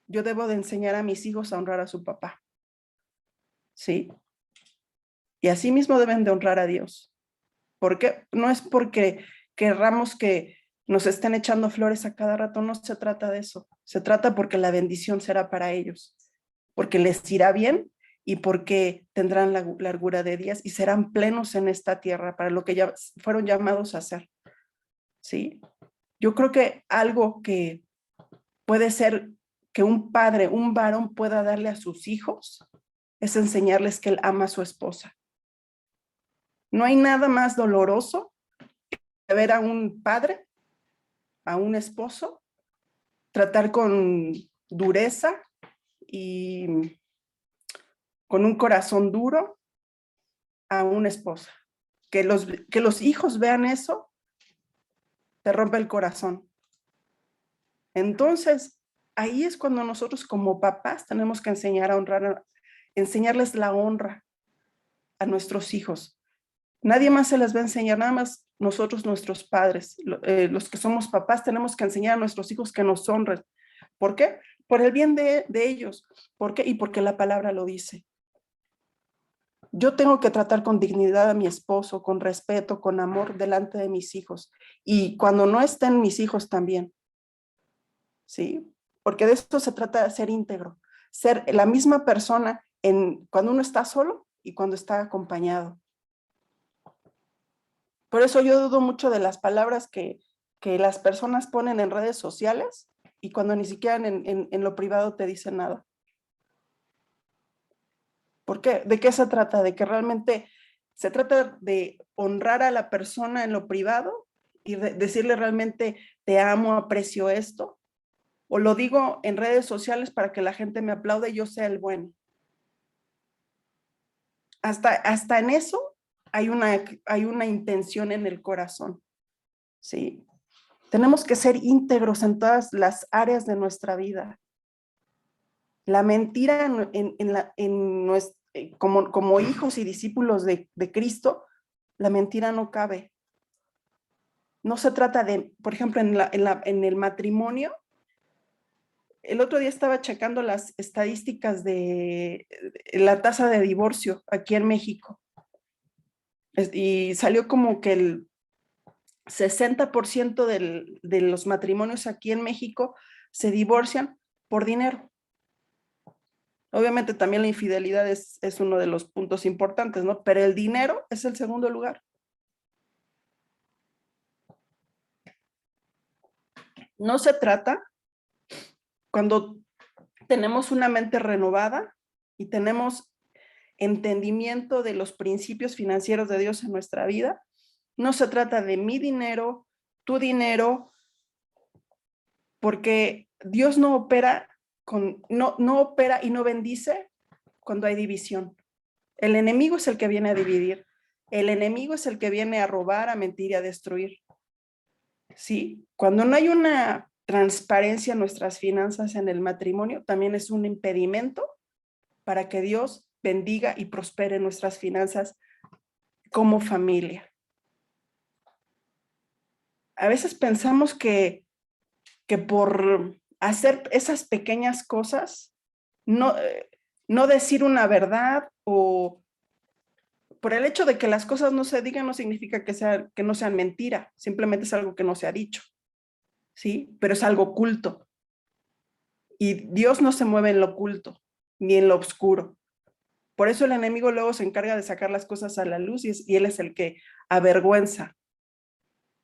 yo debo de enseñar a mis hijos a honrar a su papá. ¿Sí? Y así mismo deben de honrar a Dios. ¿Por qué? No es porque querramos que nos estén echando flores a cada rato, no se trata de eso. Se trata porque la bendición será para ellos, porque les irá bien y porque tendrán la largura de días y serán plenos en esta tierra para lo que ya fueron llamados a hacer. ¿Sí? Yo creo que algo que puede ser que un padre, un varón pueda darle a sus hijos es enseñarles que él ama a su esposa. No hay nada más doloroso que ver a un padre, a un esposo, tratar con dureza y con un corazón duro a una esposa. Que los hijos vean eso, te rompe el corazón. Entonces, ahí es cuando nosotros como papás tenemos que enseñar a honrar, enseñarles la honra a nuestros hijos. Nadie más se les va a enseñar, nada más nosotros, nuestros padres, los que somos papás, tenemos que enseñar a nuestros hijos que nos honren. ¿Por qué? Por el bien de ellos. ¿Por qué? Y porque la palabra lo dice. Yo tengo que tratar con dignidad a mi esposo, con respeto, con amor delante de mis hijos. Y cuando no estén mis hijos también. ¿Sí? Porque de esto se trata de ser íntegro. Ser la misma persona cuando uno está solo y cuando está acompañado. Por eso yo dudo mucho de las palabras que las personas ponen en redes sociales y cuando ni siquiera en lo privado te dicen nada. ¿Por qué? ¿De qué se trata? De que realmente se trata de honrar a la persona en lo privado y decirle realmente te amo, aprecio esto. O lo digo en redes sociales para que la gente me aplaude y yo sea el bueno. Hasta en eso hay una intención en el corazón. ¿Sí? Tenemos que ser íntegros en todas las áreas de nuestra vida. La mentira como hijos y discípulos de Cristo, la mentira no cabe. No se trata de, por ejemplo, en el matrimonio, el otro día estaba checando las estadísticas de la tasa de divorcio aquí en México. Y salió como que el 60% de los matrimonios aquí en México se divorcian por dinero. Obviamente también la infidelidad es uno de los puntos importantes, ¿no? Pero el dinero es el segundo lugar. No se trata, cuando tenemos una mente renovada y tenemos entendimiento de los principios financieros de Dios en nuestra vida, no se trata de mi dinero, tu dinero, porque Dios no opera no opera y no bendice cuando hay división. El enemigo es el que viene a dividir. El enemigo es el que viene a robar, a mentir y a destruir. ¿Sí? Cuando no hay una transparencia en nuestras finanzas en el matrimonio, también es un impedimento para que Dios bendiga y prospere nuestras finanzas como familia. A veces pensamos que por hacer esas pequeñas cosas, no decir una verdad o Por el hecho de que las cosas no se digan no significa que no sean mentira, simplemente es algo que no se ha dicho, ¿sí? Pero es algo oculto. Y Dios no se mueve en lo oculto, ni en lo oscuro. Por eso el enemigo luego se encarga de sacar las cosas a la luz y él es el que avergüenza.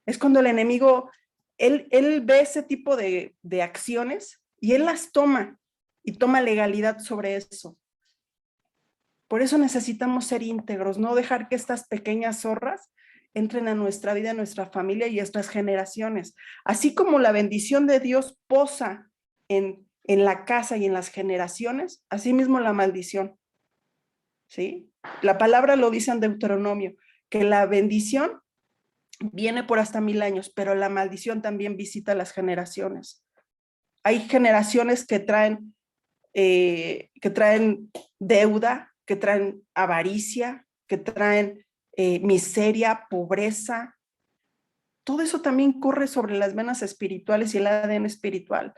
Es cuando el enemigo, él ve ese tipo de acciones y él las toma y toma legalidad sobre eso. Por eso necesitamos ser íntegros, no dejar que estas pequeñas zorras entren a nuestra vida, a nuestra familia y a nuestras generaciones. Así como la bendición de Dios posa en la casa y en las generaciones, así mismo la maldición. ¿Sí? La palabra lo dice en Deuteronomio, que la bendición viene por hasta 1000 años, pero la maldición también visita las generaciones. Hay generaciones que traen deuda, que traen avaricia, que traen miseria, pobreza. Todo eso también corre sobre las venas espirituales y el ADN espiritual.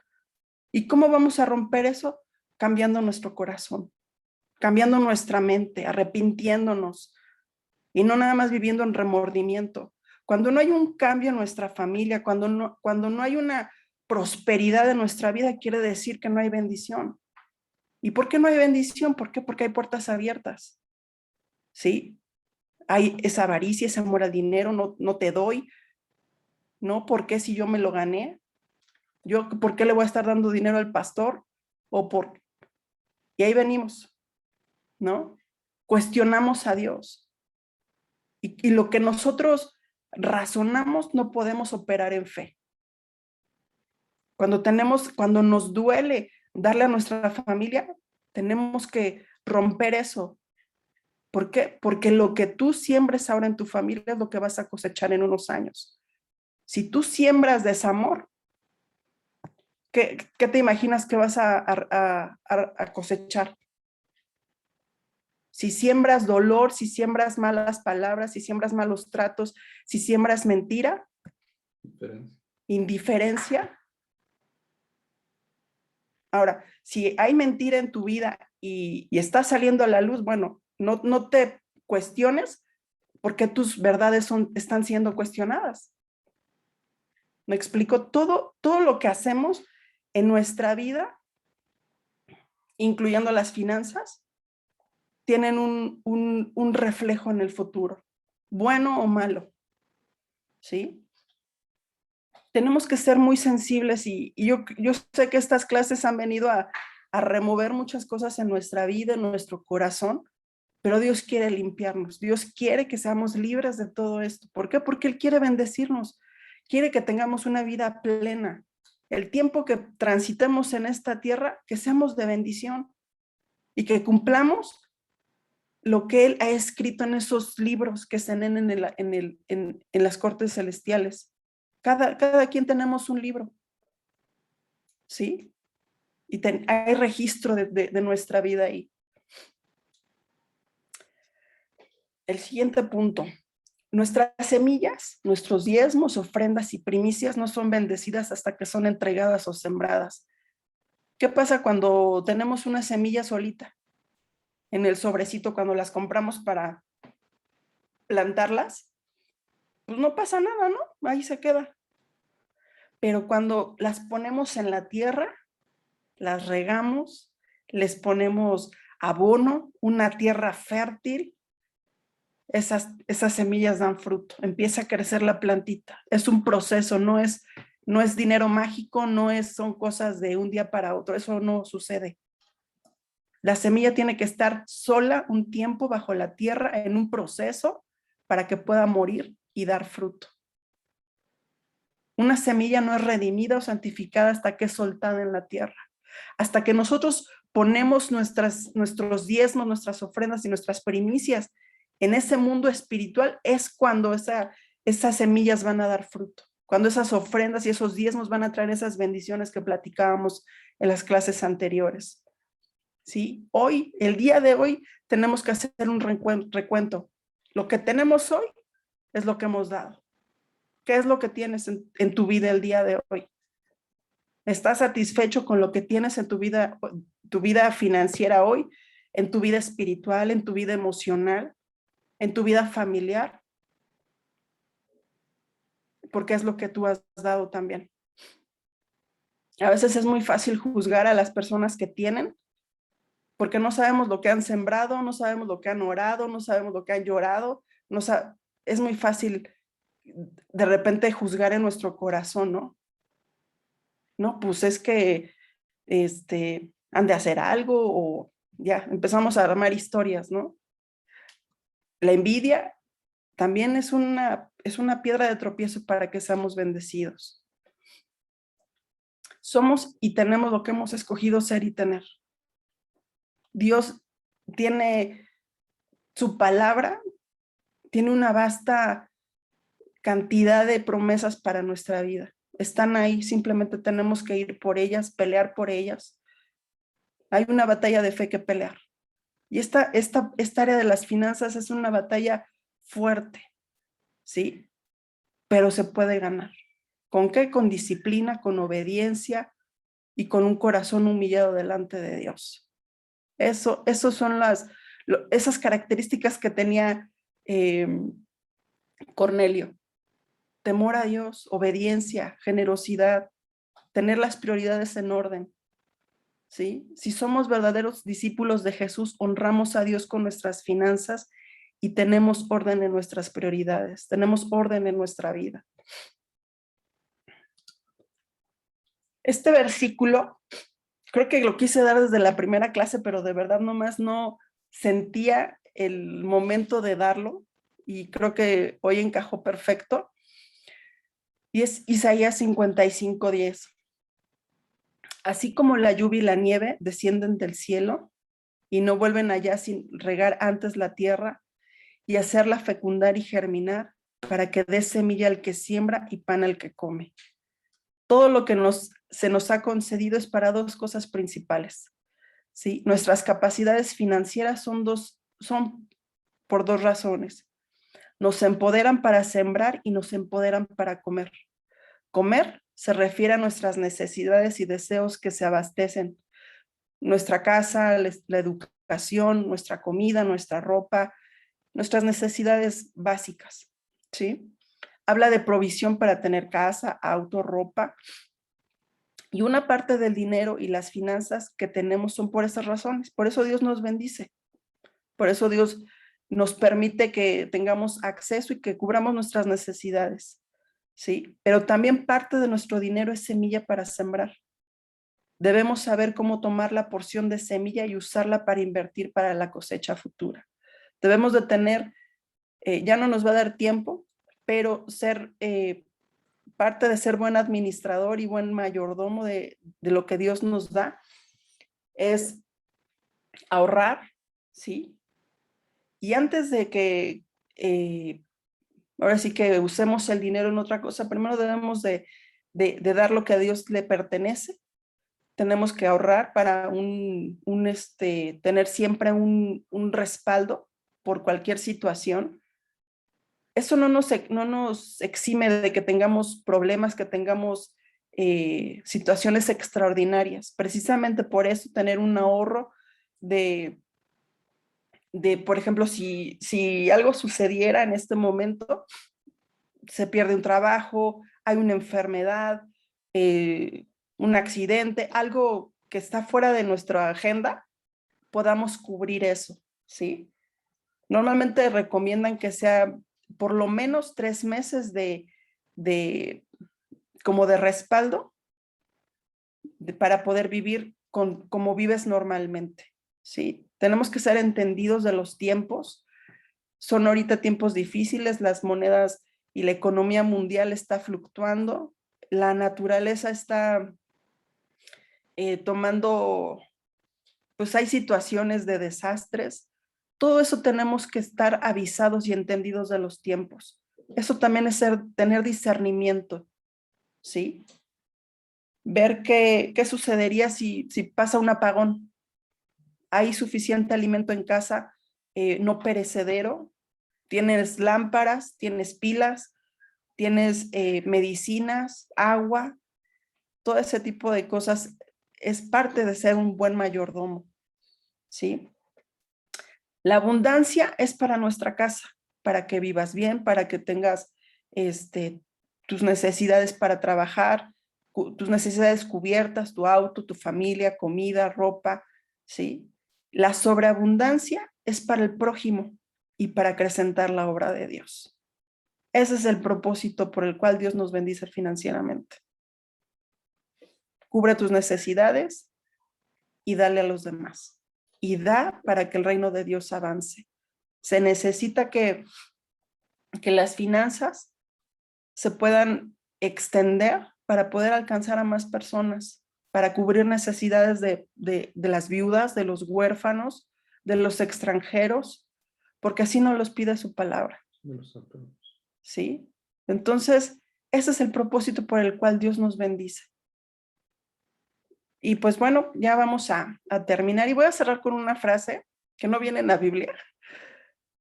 ¿Y cómo vamos a romper eso? Cambiando nuestro corazón, cambiando nuestra mente, arrepintiéndonos y no nada más viviendo en remordimiento. Cuando no hay un cambio en nuestra familia, cuando no hay una prosperidad en nuestra vida, quiere decir que no hay bendición. ¿Y por qué no hay bendición? ¿Por qué? Porque hay puertas abiertas. ¿Sí? Hay esa avaricia, ese amor al dinero, no te doy. ¿No? ¿Por qué si yo me lo gané? ¿Por qué le voy a estar dando dinero al pastor? Y ahí venimos, ¿no? Cuestionamos a Dios. Y lo que nosotros razonamos no podemos operar en fe. Cuando nos duele darle a nuestra familia, tenemos que romper eso. ¿Por qué? Porque lo que tú siembres ahora en tu familia es lo que vas a cosechar en unos años. Si tú siembras desamor, ¿qué te imaginas que vas a cosechar? Si siembras dolor, si siembras malas palabras, si siembras malos tratos, si siembras mentira, indiferencia. Ahora, si hay mentira en tu vida y está saliendo a la luz, bueno, no te cuestiones porque tus verdades están siendo cuestionadas. Me explico, todo lo que hacemos en nuestra vida, incluyendo las finanzas, tienen un reflejo en el futuro, bueno o malo, ¿sí? Tenemos que ser muy sensibles y yo sé que estas clases han venido a remover muchas cosas en nuestra vida, en nuestro corazón, pero Dios quiere limpiarnos, Dios quiere que seamos libres de todo esto. ¿Por qué? Porque Él quiere bendecirnos, quiere que tengamos una vida plena. El tiempo que transitemos en esta tierra, que seamos de bendición y que cumplamos lo que Él ha escrito en esos libros que se leen en las cortes celestiales. Cada quien tenemos un libro, ¿sí? Y hay registro de nuestra vida ahí. El siguiente punto. Nuestras semillas, nuestros diezmos, ofrendas y primicias no son bendecidas hasta que son entregadas o sembradas. ¿Qué pasa cuando tenemos una semilla solita en el sobrecito cuando las compramos para plantarlas? Pues no pasa nada, ¿no? Ahí se queda. Pero cuando las ponemos en la tierra, las regamos, les ponemos abono, una tierra fértil, esas semillas dan fruto, empieza a crecer la plantita. Es un proceso, no es dinero mágico, son cosas de un día para otro, eso no sucede. La semilla tiene que estar sola un tiempo bajo la tierra en un proceso para que pueda morir y dar fruto. Una semilla no es redimida o santificada hasta que es soltada en la tierra. Hasta que nosotros ponemos nuestros diezmos, nuestras ofrendas y nuestras primicias en ese mundo espiritual, es cuando esas semillas van a dar fruto. Cuando esas ofrendas y esos diezmos van a traer esas bendiciones que platicábamos en las clases anteriores. ¿Sí? Hoy, el día de hoy, tenemos que hacer un recuento. Lo que tenemos hoy es lo que hemos dado. ¿Qué es lo que tienes en tu vida el día de hoy? ¿Estás satisfecho con lo que tienes en tu vida financiera hoy, en tu vida espiritual, en tu vida emocional? en tu vida familiar, porque es lo que tú has dado también. A veces es muy fácil juzgar a las personas que tienen, porque no sabemos lo que han sembrado, no sabemos lo que han orado, no sabemos lo que han llorado, es muy fácil de repente juzgar en nuestro corazón, ¿no? No, pues es que han de hacer algo o ya empezamos a armar historias, ¿no? La envidia también es una piedra de tropiezo para que seamos bendecidos. Somos y tenemos lo que hemos escogido ser y tener. Dios tiene su palabra, tiene una vasta cantidad de promesas para nuestra vida. Están ahí, simplemente tenemos que ir por ellas, pelear por ellas. Hay una batalla de fe que pelear. Y esta área de las finanzas es una batalla fuerte, ¿sí? Pero se puede ganar. ¿Con qué? Con disciplina, con obediencia y con un corazón humillado delante de Dios. Esos son esas características que tenía Cornelio. Temor a Dios, obediencia, generosidad, tener las prioridades en orden, ¿sí? Si somos verdaderos discípulos de Jesús, honramos a Dios con nuestras finanzas y tenemos orden en nuestras prioridades, tenemos orden en nuestra vida. Este versículo, creo que lo quise dar desde la primera clase, pero de verdad nomás no sentía el momento de darlo y creo que hoy encajó perfecto. Y es Isaías 55:10. Así como la lluvia y la nieve descienden del cielo y no vuelven allá sin regar antes la tierra y hacerla fecundar y germinar para que dé semilla al que siembra y pan al que come. Todo lo que se nos ha concedido es para dos cosas principales, ¿sí? Nuestras capacidades financieras son por dos razones. Nos empoderan para sembrar y nos empoderan para comer. Comer se refiere a nuestras necesidades y deseos que se abastecen. Nuestra casa, la educación, nuestra comida, nuestra ropa, nuestras necesidades básicas, ¿sí? Habla de provisión para tener casa, auto, ropa. Y una parte del dinero y las finanzas que tenemos son por esas razones. Por eso Dios nos bendice. Por eso Dios nos permite que tengamos acceso y que cubramos nuestras necesidades, ¿sí? Pero también parte de nuestro dinero es semilla para sembrar. Debemos saber cómo tomar la porción de semilla y usarla para invertir para la cosecha futura. Debemos de tener, ya no nos va a dar tiempo, pero ser parte de ser buen administrador y buen mayordomo de lo que Dios nos da es ahorrar, ¿sí? Y antes de que ahora sí que usemos el dinero en otra cosa, primero debemos de dar lo que a Dios le pertenece. Tenemos que ahorrar para tener siempre un respaldo por cualquier situación. Eso no nos exime de que tengamos problemas, que tengamos situaciones extraordinarias. Precisamente por eso tener un ahorro por ejemplo, si algo sucediera en este momento, se pierde un trabajo, hay una enfermedad, un accidente, algo que está fuera de nuestra agenda, podamos cubrir eso, ¿sí? Normalmente recomiendan que sea por lo menos 3 meses como de respaldo para poder vivir como vives normalmente, ¿sí? Tenemos que ser entendidos de los tiempos. Son ahorita tiempos difíciles, las monedas y la economía mundial está fluctuando, la naturaleza está tomando, pues hay situaciones de desastres. Todo eso tenemos que estar avisados y entendidos de los tiempos. Eso también es tener discernimiento, ¿sí? Ver qué sucedería si pasa un apagón. Hay suficiente alimento en casa, no perecedero. Tienes lámparas, tienes pilas, tienes medicinas, agua, todo ese tipo de cosas es parte de ser un buen mayordomo, ¿sí? La abundancia es para nuestra casa, para que vivas bien, para que tengas tus necesidades para trabajar, tus necesidades cubiertas, tu auto, tu familia, comida, ropa, ¿sí? La sobreabundancia es para el prójimo y para acrecentar la obra de Dios. Ese es el propósito por el cual Dios nos bendice financieramente. Cubre tus necesidades y dale a los demás. Y da para que el reino de Dios avance. Se necesita que las finanzas se puedan extender para poder alcanzar a más personas, para cubrir necesidades de las viudas, de los huérfanos, de los extranjeros, porque así nos los pide su palabra. ¿Sí? Entonces, ese es el propósito por el cual Dios nos bendice. Y pues bueno, ya vamos a terminar y voy a cerrar con una frase que no viene en la Biblia,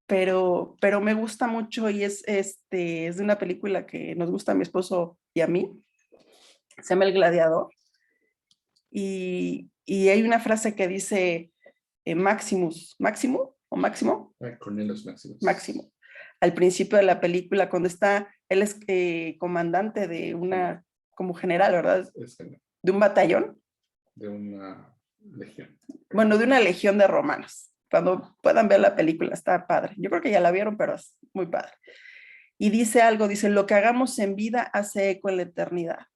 pero me gusta mucho y es de una película que nos gusta a mi esposo y a mí. Se llama El Gladiador. Y hay una frase que dice Máximo, Cornelius Maximus. Máximo. Al principio de la película, cuando él es comandante de una, como general, ¿verdad? De un batallón. De una legión. Bueno, de una legión de romanos. Cuando puedan ver la película, está padre. Yo creo que ya la vieron, pero es muy padre. Y dice algo, dice, lo que hagamos en vida hace eco en la eternidad.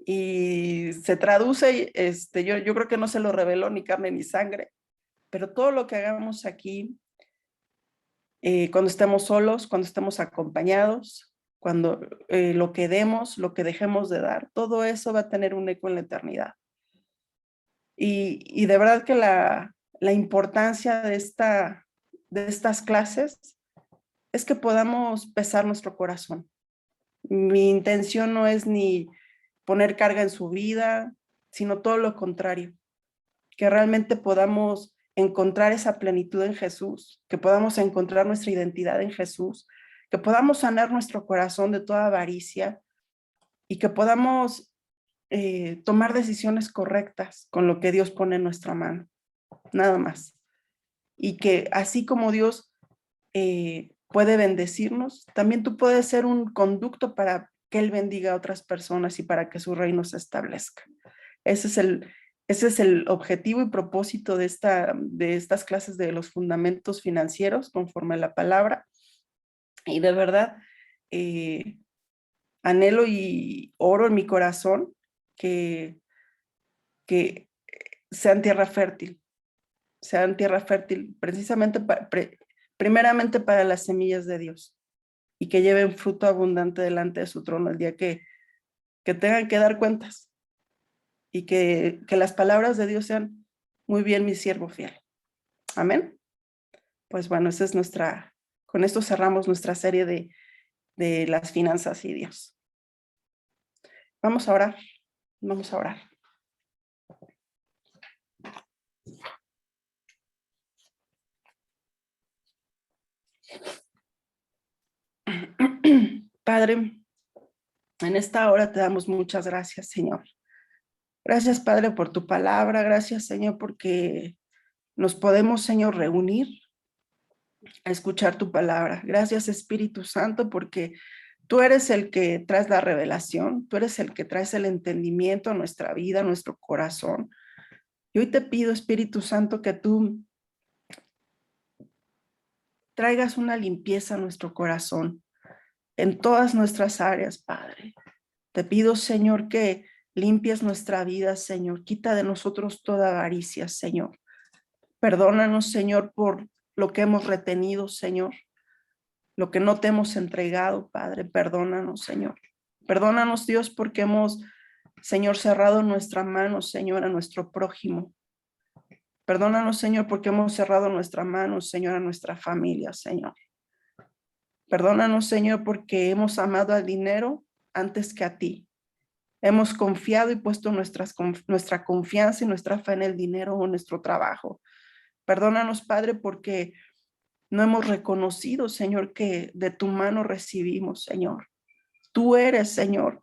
Y se traduce, yo creo que no se lo reveló ni carne ni sangre, pero todo lo que hagamos aquí, cuando estemos solos, cuando estemos acompañados, cuando lo que demos, lo que dejemos de dar, todo eso va a tener un eco en la eternidad. Y de verdad que la importancia de estas clases es que podamos pesar nuestro corazón. Mi intención no es ni poner carga en su vida, sino todo lo contrario, que realmente podamos encontrar esa plenitud en Jesús, que podamos encontrar nuestra identidad en Jesús, que podamos sanar nuestro corazón de toda avaricia y que podamos tomar decisiones correctas con lo que Dios pone en nuestra mano, nada más. Y que así como Dios puede bendecirnos, también tú puedes ser un conducto para que Él bendiga a otras personas y para que su reino se establezca. Ese es el objetivo y propósito de estas clases de los fundamentos financieros conforme a la palabra. Y de verdad, anhelo y oro en mi corazón que sean tierra fértil precisamente primeramente para las semillas de Dios y que lleven fruto abundante delante de su trono el día que tengan que dar cuentas y que las palabras de Dios sean muy bien mi siervo fiel. Amén. Pues bueno, con esto cerramos nuestra serie de las finanzas y Dios. Vamos a orar. Padre, en esta hora te damos muchas gracias, Señor. Gracias, Padre, por tu palabra. Gracias, Señor, porque nos podemos, Señor, reunir a escuchar tu palabra. Gracias, Espíritu Santo, porque tú eres el que traes la revelación, tú eres el que traes el entendimiento a nuestra vida, a nuestro corazón. Y hoy te pido, Espíritu Santo, que tú traigas una limpieza a nuestro corazón en todas nuestras áreas, Padre. Te pido, Señor, que limpies nuestra vida, Señor. Quita de nosotros toda avaricia, Señor. Perdónanos, Señor, por lo que hemos retenido, Señor. Lo que no te hemos entregado, Padre. Perdónanos, Señor. Perdónanos, Dios, porque hemos, Señor, cerrado nuestra mano, Señor, a nuestro prójimo. Perdónanos, Señor, porque hemos cerrado nuestra mano, Señor, a nuestra familia, Señor. Perdónanos, Señor, porque hemos amado al dinero antes que a ti. Hemos confiado y puesto nuestra confianza y nuestra fe en el dinero o en nuestro trabajo. Perdónanos, Padre, porque no hemos reconocido, Señor, que de tu mano recibimos, Señor. Tú eres, Señor,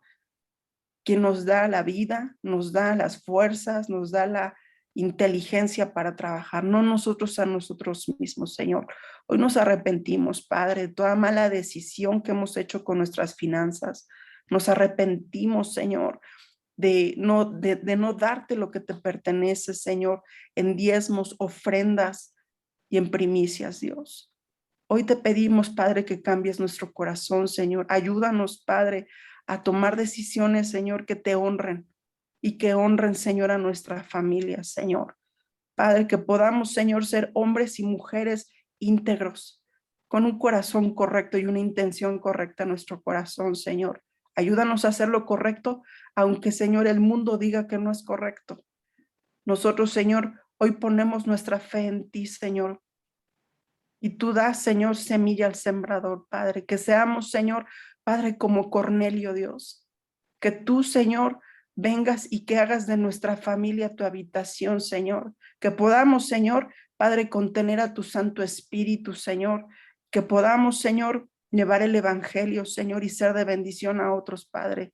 quien nos da la vida, nos da las fuerzas, nos da inteligencia para trabajar, no nosotros a nosotros mismos, Señor. Hoy nos arrepentimos, Padre, de toda mala decisión que hemos hecho con nuestras finanzas. Nos arrepentimos, Señor, de no darte lo que te pertenece, Señor, en diezmos, ofrendas y en primicias, Dios. Hoy te pedimos, Padre, que cambies nuestro corazón, Señor. Ayúdanos, Padre, a tomar decisiones, Señor, que te honren y que honren, Señor, a nuestra familia, Señor. Padre, que podamos, Señor, ser hombres y mujeres íntegros, con un corazón correcto y una intención correcta en nuestro corazón, Señor. Ayúdanos a hacer lo correcto, aunque, Señor, el mundo diga que no es correcto. Nosotros, Señor, hoy ponemos nuestra fe en ti, Señor. Y tú das, Señor, semilla al sembrador, Padre. Que seamos, Señor, Padre, como Cornelio, Dios. Que tú, Señor, vengas y que hagas de nuestra familia tu habitación, Señor. Que podamos, Señor, Padre, contener a tu Santo Espíritu, Señor. Que podamos, Señor, llevar el Evangelio, Señor, y ser de bendición a otros, Padre.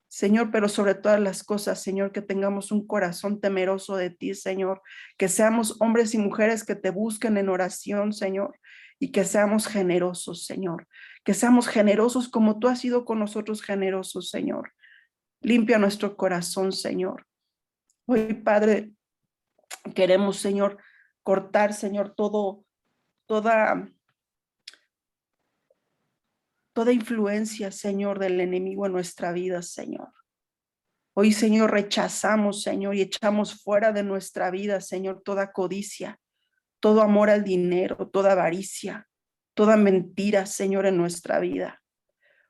Señor, pero sobre todas las cosas, Señor, que tengamos un corazón temeroso de ti, Señor, que seamos hombres y mujeres que te busquen en oración, Señor, y que seamos generosos, Señor, que seamos generosos como tú has sido con nosotros generosos, Señor. Limpia nuestro corazón, Señor. Hoy, Padre, queremos, Señor, cortar, Señor, toda influencia, Señor, del enemigo en nuestra vida, Señor. Hoy, Señor, rechazamos, Señor, y echamos fuera de nuestra vida, Señor, toda codicia, todo amor al dinero, toda avaricia, toda mentira, Señor, en nuestra vida.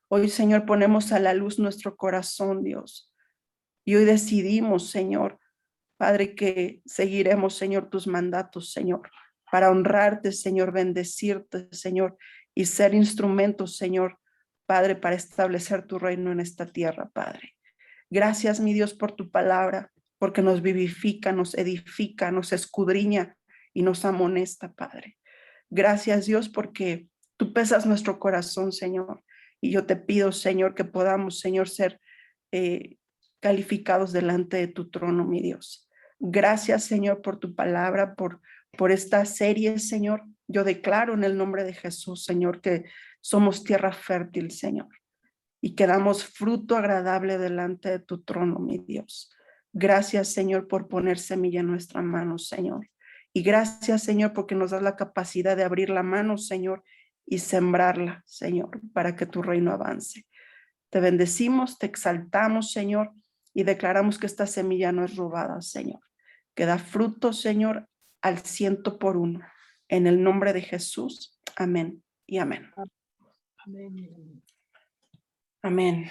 Hoy, Señor, ponemos a la luz nuestro corazón, Dios. Y hoy decidimos, Señor, Padre, que seguiremos, Señor, tus mandatos, Señor, para honrarte, Señor, bendecirte, Señor, y ser instrumentos, Señor, Padre, para establecer tu reino en esta tierra, Padre. Gracias, mi Dios, por tu palabra, porque nos vivifica, nos edifica, nos escudriña y nos amonesta, Padre. Gracias, Dios, porque tú pesas nuestro corazón, Señor. Y yo te pido, Señor, que podamos, Señor, ser calificados delante de tu trono, mi Dios. Gracias, Señor, por tu palabra, por esta serie, Señor. Yo declaro en el nombre de Jesús, Señor, que somos tierra fértil, Señor, y que damos fruto agradable delante de tu trono, mi Dios. Gracias, Señor, por poner semilla en nuestra mano, Señor. Y gracias, Señor, porque nos das la capacidad de abrir la mano, Señor, y sembrarla, Señor, para que tu reino avance. Te bendecimos, te exaltamos, Señor, y declaramos que esta semilla no es robada, Señor, que da fruto, Señor, al 100%. En el nombre de Jesús. Amén y amén. Amén. Amén.